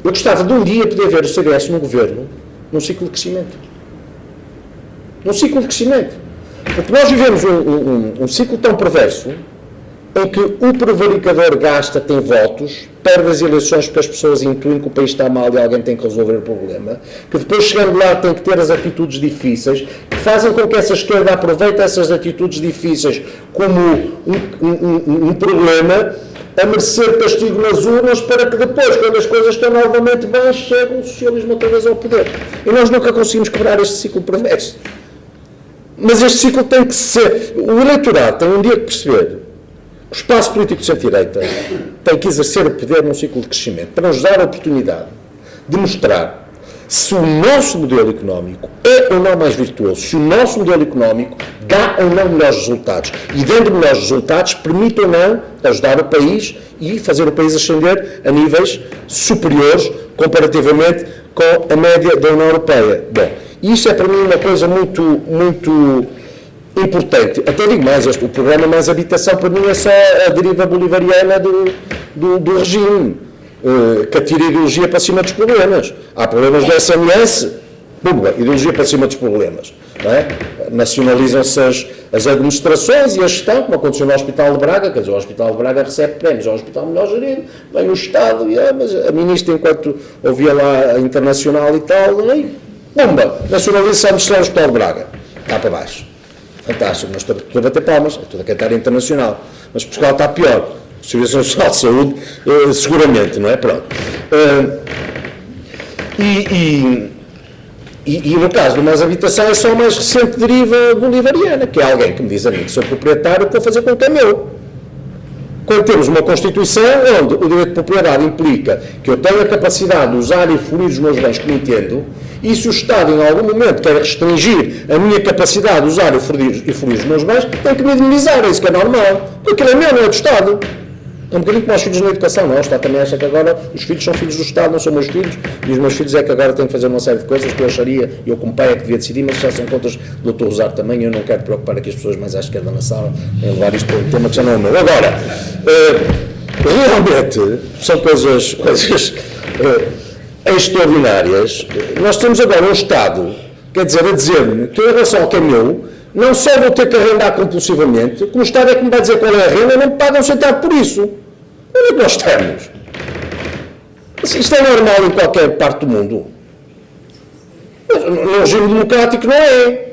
eu gostava de um dia poder ver o CDS num governo, num ciclo de crescimento. Num ciclo de crescimento. Porque nós vivemos um ciclo tão perverso, em que o prevaricador gasta, tem votos, perde as eleições porque as pessoas intuem que o país está mal e alguém tem que resolver o problema, que depois chegando lá tem que ter as atitudes difíceis, que fazem com que essa esquerda aproveite essas atitudes difíceis como um problema, a merecer castigo nas urnas para que depois, quando as coisas estão novamente bem, chegue o socialismo outra vez ao poder. E nós nunca conseguimos quebrar este ciclo perverso. Mas este ciclo tem que ser... O eleitorado tem um dia que perceber. O espaço político de centro-direita tem que exercer o poder num ciclo de crescimento para nos dar a oportunidade de mostrar se o nosso modelo económico é ou não mais virtuoso, se o nosso modelo económico dá ou não melhores resultados e, dando melhores resultados, permite ou não ajudar o país e fazer o país ascender a níveis superiores comparativamente com a média da União Europeia. Bom, isso é para mim uma coisa muito importante. Até digo mais, o programa Mais Habitação para mim é só a deriva bolivariana do regime, que atira ideologia para cima dos problemas. Há problemas do SMS, ideologia para cima dos problemas. Não é? Nacionalizam-se as administrações e a gestão, como aconteceu no Hospital de Braga, quer dizer, o Hospital de Braga recebe prémios, é um hospital melhor gerido, vem o Estado, mas a ministra, enquanto ouvia lá a Internacional e tal, nacionaliza-se a Hospital de Braga, cá para baixo. Fantástico, não estou a bater palmas, estou a cantar internacional, mas Portugal está pior. O Serviço Nacional de Saúde, seguramente, não é? Pronto. E no caso de Mais Habitação é só a mais recente deriva bolivariana, que é alguém que me diz a mim que sou proprietário, que vou fazer com o que é meu. Quando temos uma Constituição onde o direito de propriedade implica que eu tenho a capacidade de usar e fruir os meus bens como entendo, e se o Estado em algum momento quer restringir a minha capacidade de usar e fruir os meus bens, tem que me indemnizar, é isso que é normal. Porque aquilo é meu, não é do Estado. É um bocadinho como os filhos na educação, não? O Estado também acha que agora os filhos são filhos do Estado, não são meus filhos, e os meus filhos é que agora têm que fazer uma série de coisas que eu acharia, eu como pai é que devia decidir, mas já são contas do Dr. Rosário também, eu não quero preocupar aqui as pessoas mais à esquerda na sala em levar isto para um tema que já não é meu. Agora, realmente, são coisas extraordinárias. Nós temos agora um Estado, quer dizer, a dizer-me que em relação ao que é meu, não só vou ter que arrendar compulsivamente, como o Estado é que me vai dizer qual é a renda e não me paga um centavo por isso. Onde é que nós estamos? Isto é normal em qualquer parte do mundo. No regime democrático não é.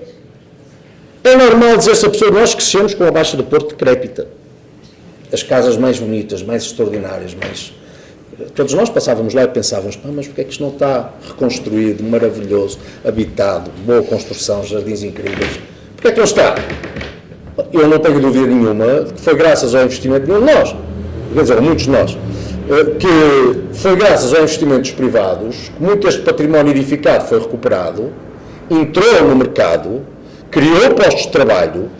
É normal dizer-se a pessoa, nós crescemos com a Baixa do Porto decrépita. As casas mais bonitas, mais extraordinárias, mais... Todos nós passávamos lá e pensávamos, mas porquê é que isto não está reconstruído, maravilhoso, habitado, boa construção, jardins incríveis? Porquê é que não está? Eu não tenho dúvida nenhuma que foi graças ao investimento de nós, quer dizer, muitos de nós, que foi graças a investimentos privados que muito deste património edificado foi recuperado, entrou no mercado, criou postos de trabalho,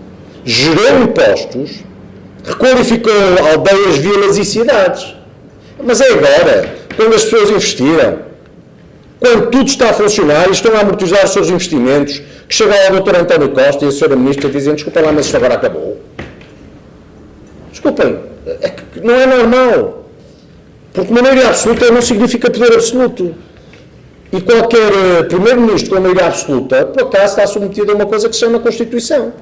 gerou impostos, requalificou aldeias, vilas e cidades. Mas é agora, quando as pessoas investiram, quando tudo está a funcionar e estão a amortizar os seus investimentos, que chega ao Dr. António Costa e a Sra. Ministra dizem, desculpem lá, mas isto agora acabou. Desculpem, é que não é normal. Porque maioria absoluta não significa poder absoluto. E qualquer primeiro-ministro com maioria absoluta, por acaso, está submetido a uma coisa que se chama Constituição.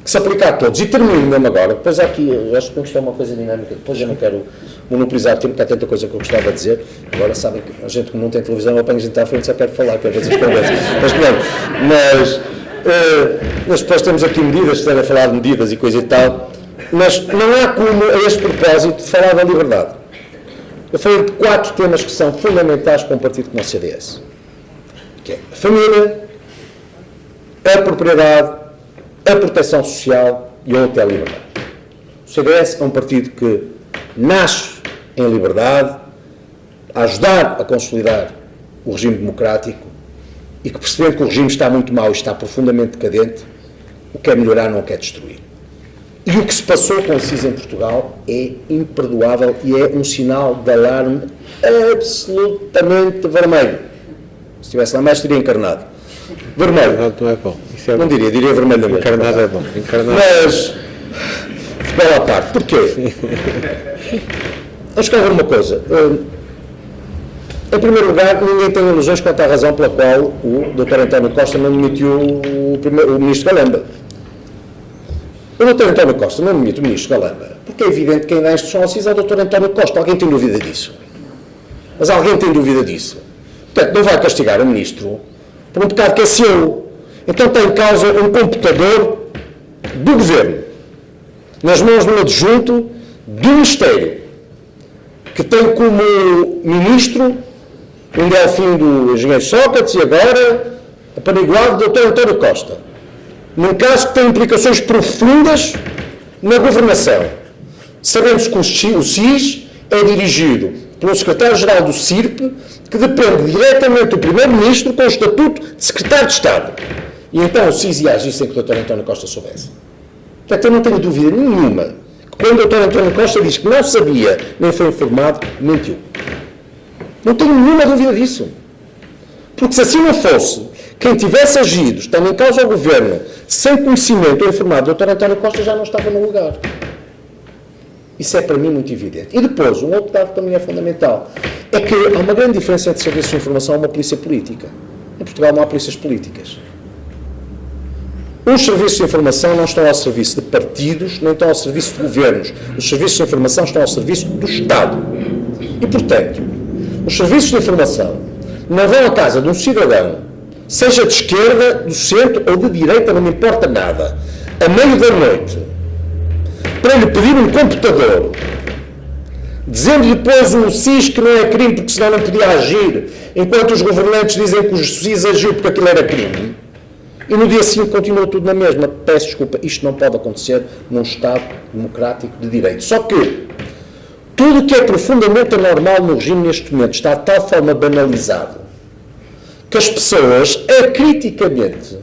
Que se aplica a todos. E termino mesmo agora. Depois há aqui, eu acho que isto é uma coisa dinâmica. Depois eu não quero monopolizar o tempo, porque há tanta coisa que eu gostava de dizer. Agora sabem que a gente que não tem televisão, eu apanho gente à frente, só quero falar, quero fazer as conversas. Mas depois temos aqui medidas, se estiver a falar de medidas e coisa e tal. Mas não há como, a este propósito, de falar da liberdade. Eu falei de 4 temas que são fundamentais para um partido como o CDS. Que é a família, a propriedade, a proteção social e a outra é a liberdade. O CDS é um partido que nasce em liberdade, a ajudar a consolidar o regime democrático e que, percebendo que o regime está muito mau e está profundamente decadente, o quer melhorar, não o quer destruir. E o que se passou com o CIS em Portugal é imperdoável e é um sinal de alarme absolutamente vermelho. Se estivesse lá mais, teria encarnado. Vermelho. Não é bom. Isso é não bom. diria vermelho mesmo. Encarnado é bom. Encarnado. Mas, futebol à parte. Porquê? Vamos cá ver uma coisa. Em primeiro lugar, ninguém tem ilusões quanto à razão pela qual o Dr. António Costa não demitiu o Ministro Galamba. O Dr. António Costa não demite o Ministro Galamba, porque é evidente que quem dá a instrução ao CIS é o Dr. António Costa. Alguém tem dúvida disso? Mas alguém tem dúvida disso? Portanto, não vai castigar o Ministro por um pecado que é seu. Então tem em causa um computador do Governo, nas mãos de um adjunto do Ministério, que tem como Ministro um Delfim do engenheiro Sócrates e agora apaniguado do Dr. António Costa. Num caso que tem implicações profundas na governação. Sabemos que o CIS é dirigido pelo secretário-geral do CIRP, que depende diretamente do primeiro-ministro com o estatuto de secretário de Estado. E então o CIS ia agir sem que o Dr. António Costa soubesse. Portanto, eu não tenho dúvida nenhuma que quando o Dr. António Costa diz que não sabia, nem foi informado, mentiu. Não tenho nenhuma dúvida disso. Porque se assim não fosse, quem tivesse agido, estando em causa ao Governo, sem conhecimento ou informado, o Dr. António Costa já não estava no lugar. Isso é para mim muito evidente. E depois, um outro dado que também é fundamental, é que há uma grande diferença entre serviços de informação e uma polícia política. Em Portugal não há polícias políticas. Os serviços de informação não estão ao serviço de partidos, nem estão ao serviço de governos. Os serviços de informação estão ao serviço do Estado. E, portanto, os serviços de informação não vão à casa de um cidadão, seja de esquerda, do centro ou de direita, não me importa nada, a meio da noite, para lhe pedir um computador, dizendo-lhe depois o CIS que não é crime porque senão não podia agir, enquanto os governantes dizem que o CIS agiu porque aquilo era crime, e no dia seguinte continua tudo na mesma. Peço desculpa, isto não pode acontecer num Estado democrático de direito. Só que tudo o que é profundamente anormal no regime neste momento está de tal forma banalizado que as pessoas, acriticamente,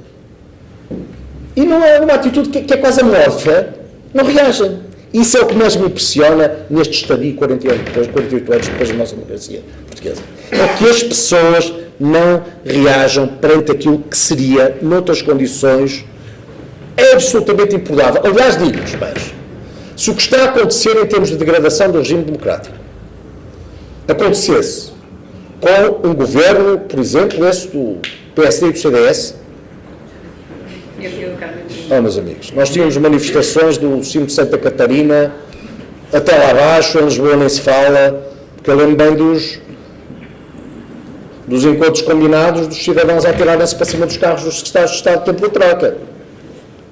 e não é uma atitude que é quase amorfa, não reagem. Isso é o que mais me impressiona neste estadio 48 anos depois da nossa democracia portuguesa. É que as pessoas não reajam perante aquilo que seria, noutras condições, absolutamente improvável. Aliás, digo-vos, mas, se o que está a acontecer em termos de degradação do regime democrático acontecesse com um governo, por exemplo, esse do PSD e do CDS, meus amigos, nós tínhamos manifestações do Cimo de Santa Catarina até lá abaixo, em Lisboa nem se fala, porque eu lembro bem dos encontros combinados dos cidadãos a atirarem-se para cima dos carros dos secretários de Estado de tempo de troca.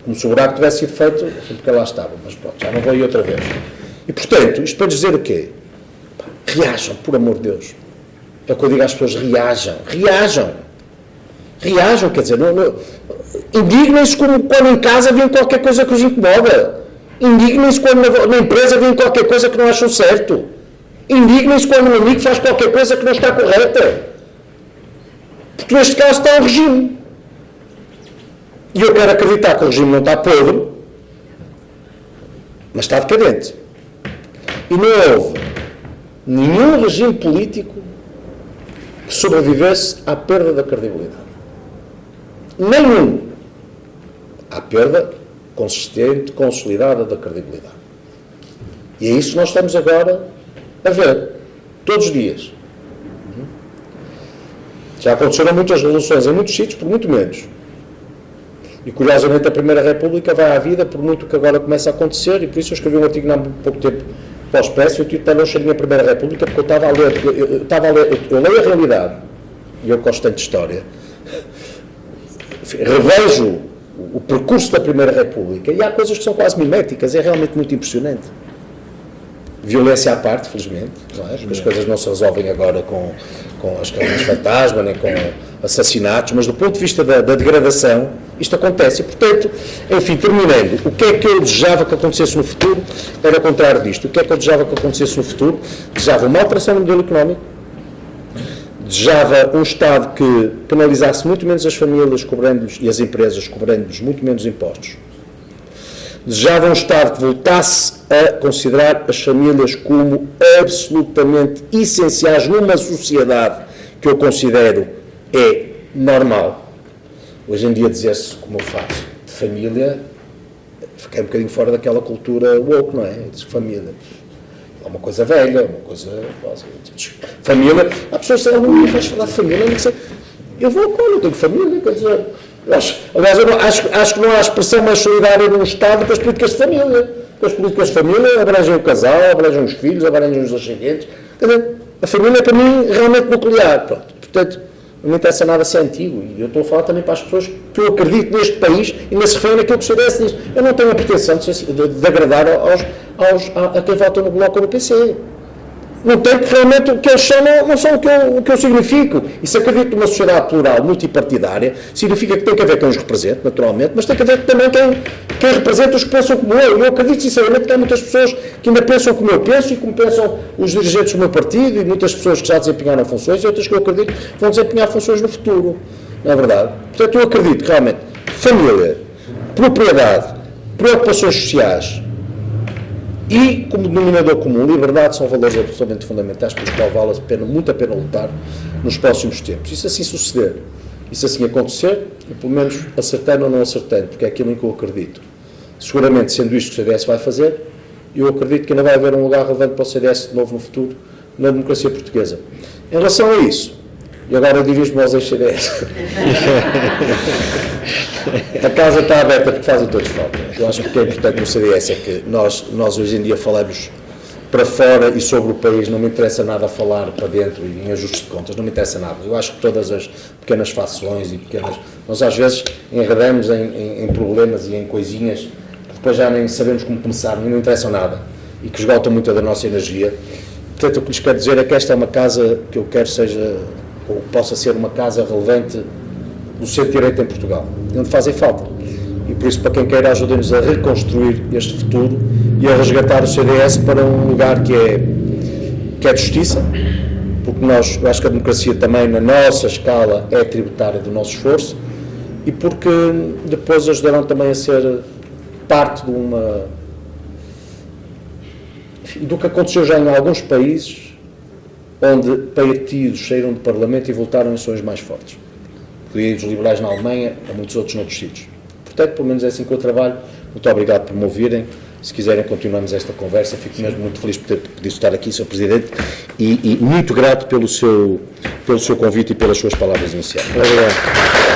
Como se o buraco tivesse sido feito, porque lá estavam, mas pronto, já não vou ir outra vez. E, portanto, isto para dizer o quê? Reajam, por amor de Deus. É o que eu digo às pessoas, reajam, quer dizer, indignem-se quando em casa vem qualquer coisa que os incomoda. Indignem-se quando na empresa vem qualquer coisa que não acham certo. Indignem-se quando um amigo faz qualquer coisa que não está correta. Porque neste caso está o regime. E eu quero acreditar que o regime não está podre, mas está decadente. E não houve nenhum regime político que sobrevivesse à perda da credibilidade. Nenhum. À perda consistente, consolidada da credibilidade. E é isso que nós estamos agora a ver, todos os dias. Já aconteceram muitas revoluções em muitos sítios, por muito menos. E, curiosamente, a Primeira República vai à vida por muito que agora começa a acontecer, e por isso eu escrevi um artigo há pouco tempo para o Expresso, e o título não cheirinho a Primeira República, porque eu estava a ler, eu leio a realidade, e eu gosto tanto de história, revejo o percurso da Primeira República, e há coisas que são quase miméticas, é realmente muito impressionante. Violência à parte, felizmente, não é? Porque as coisas não se resolvem agora com as câmaras fantasma, nem com assassinatos, mas do ponto de vista da degradação, isto acontece. E, portanto, enfim, terminando, o que é que eu desejava que acontecesse no futuro? Era o contrário disto. O que é que eu desejava que acontecesse no futuro? Desejava uma alteração no modelo económico, desejava um Estado que penalizasse muito menos as famílias cobrando-lhes e as empresas cobrando-lhes muito menos impostos. Desejava um Estado que voltasse a considerar as famílias como absolutamente essenciais numa sociedade que eu considero é normal. Hoje em dia dizer-se, como eu faço, de família, fiquei um bocadinho fora daquela cultura woke, não é? De família. É uma coisa velha, uma coisa... Família... Há pessoas que dizem, não vais falar de família, não sei... Eu vou, pô, não tenho família, quer dizer... Aliás, eu acho que não há expressão mais solidária num Estado que as políticas de família. Porque as políticas de família abrangem o casal, abrangem os filhos, abrangem os ascendentes. Quer dizer, a família é para mim realmente nuclear. Pronto. Portanto, não me interessa nada se é antigo. E eu estou a falar também para as pessoas que eu acredito neste país e não se referem naquilo que o CDS diz. Eu não tenho a pretensão de agradar a quem vota no Bloco ou no PC. Não tem, porque realmente o que eles são não são o que eu significo. E se acredito numa sociedade plural, multipartidária, significa que tem que haver quem os represente, naturalmente, mas tem que haver também quem representa os que pensam como eu. Eu acredito sinceramente que há muitas pessoas que ainda pensam como eu penso e como pensam os dirigentes do meu partido e muitas pessoas que já desempenharam funções e outras que eu acredito que vão desempenhar funções no futuro. Não é verdade? Portanto, eu acredito que realmente família, propriedade, preocupações sociais, e, como denominador comum, liberdade são valores absolutamente fundamentais pelos quais vale muito a pena lutar nos próximos tempos. E se assim suceder, e se assim acontecer, eu pelo menos acertando ou não acertando, porque é aquilo em que eu acredito. Seguramente, sendo isto que o CDS vai fazer, eu acredito que ainda vai haver um lugar relevante para o CDS de novo no futuro, na democracia portuguesa. Em relação a isso, e agora eu dirijo-me aos ex-CDS. A casa está aberta porque fazem todos falta. Eu acho que o que é importante no CDS é que nós hoje em dia falamos para fora e sobre o país, não me interessa nada falar para dentro e em ajustes de contas, não me interessa nada. Eu acho que todas as pequenas fações e pequenas... Nós às vezes enredamos em problemas e em coisinhas que depois já nem sabemos como começar, não interessam nada e que esgotam muito da nossa energia. Portanto, o que lhes quero dizer é que esta é uma casa que eu quero seja, ou possa ser uma casa relevante do centro-direita em Portugal, onde fazem falta. E por isso, para quem queira, ajudem-nos a reconstruir este futuro e a resgatar o CDS para um lugar que é de justiça, porque eu acho que a democracia também, na nossa escala, é tributária do nosso esforço, e porque depois ajudarão também a ser parte de do que aconteceu já em alguns países, onde partidos saíram do Parlamento e voltaram em ações mais fortes. Os liberais na Alemanha, há muitos outros noutros sítios. Portanto, pelo menos é assim que eu trabalho. Muito obrigado por me ouvirem. Se quiserem, continuamos esta conversa. Fico mesmo muito feliz por ter podido estar aqui, Sr. Presidente, e muito grato pelo seu convite e pelas suas palavras iniciais. Obrigado.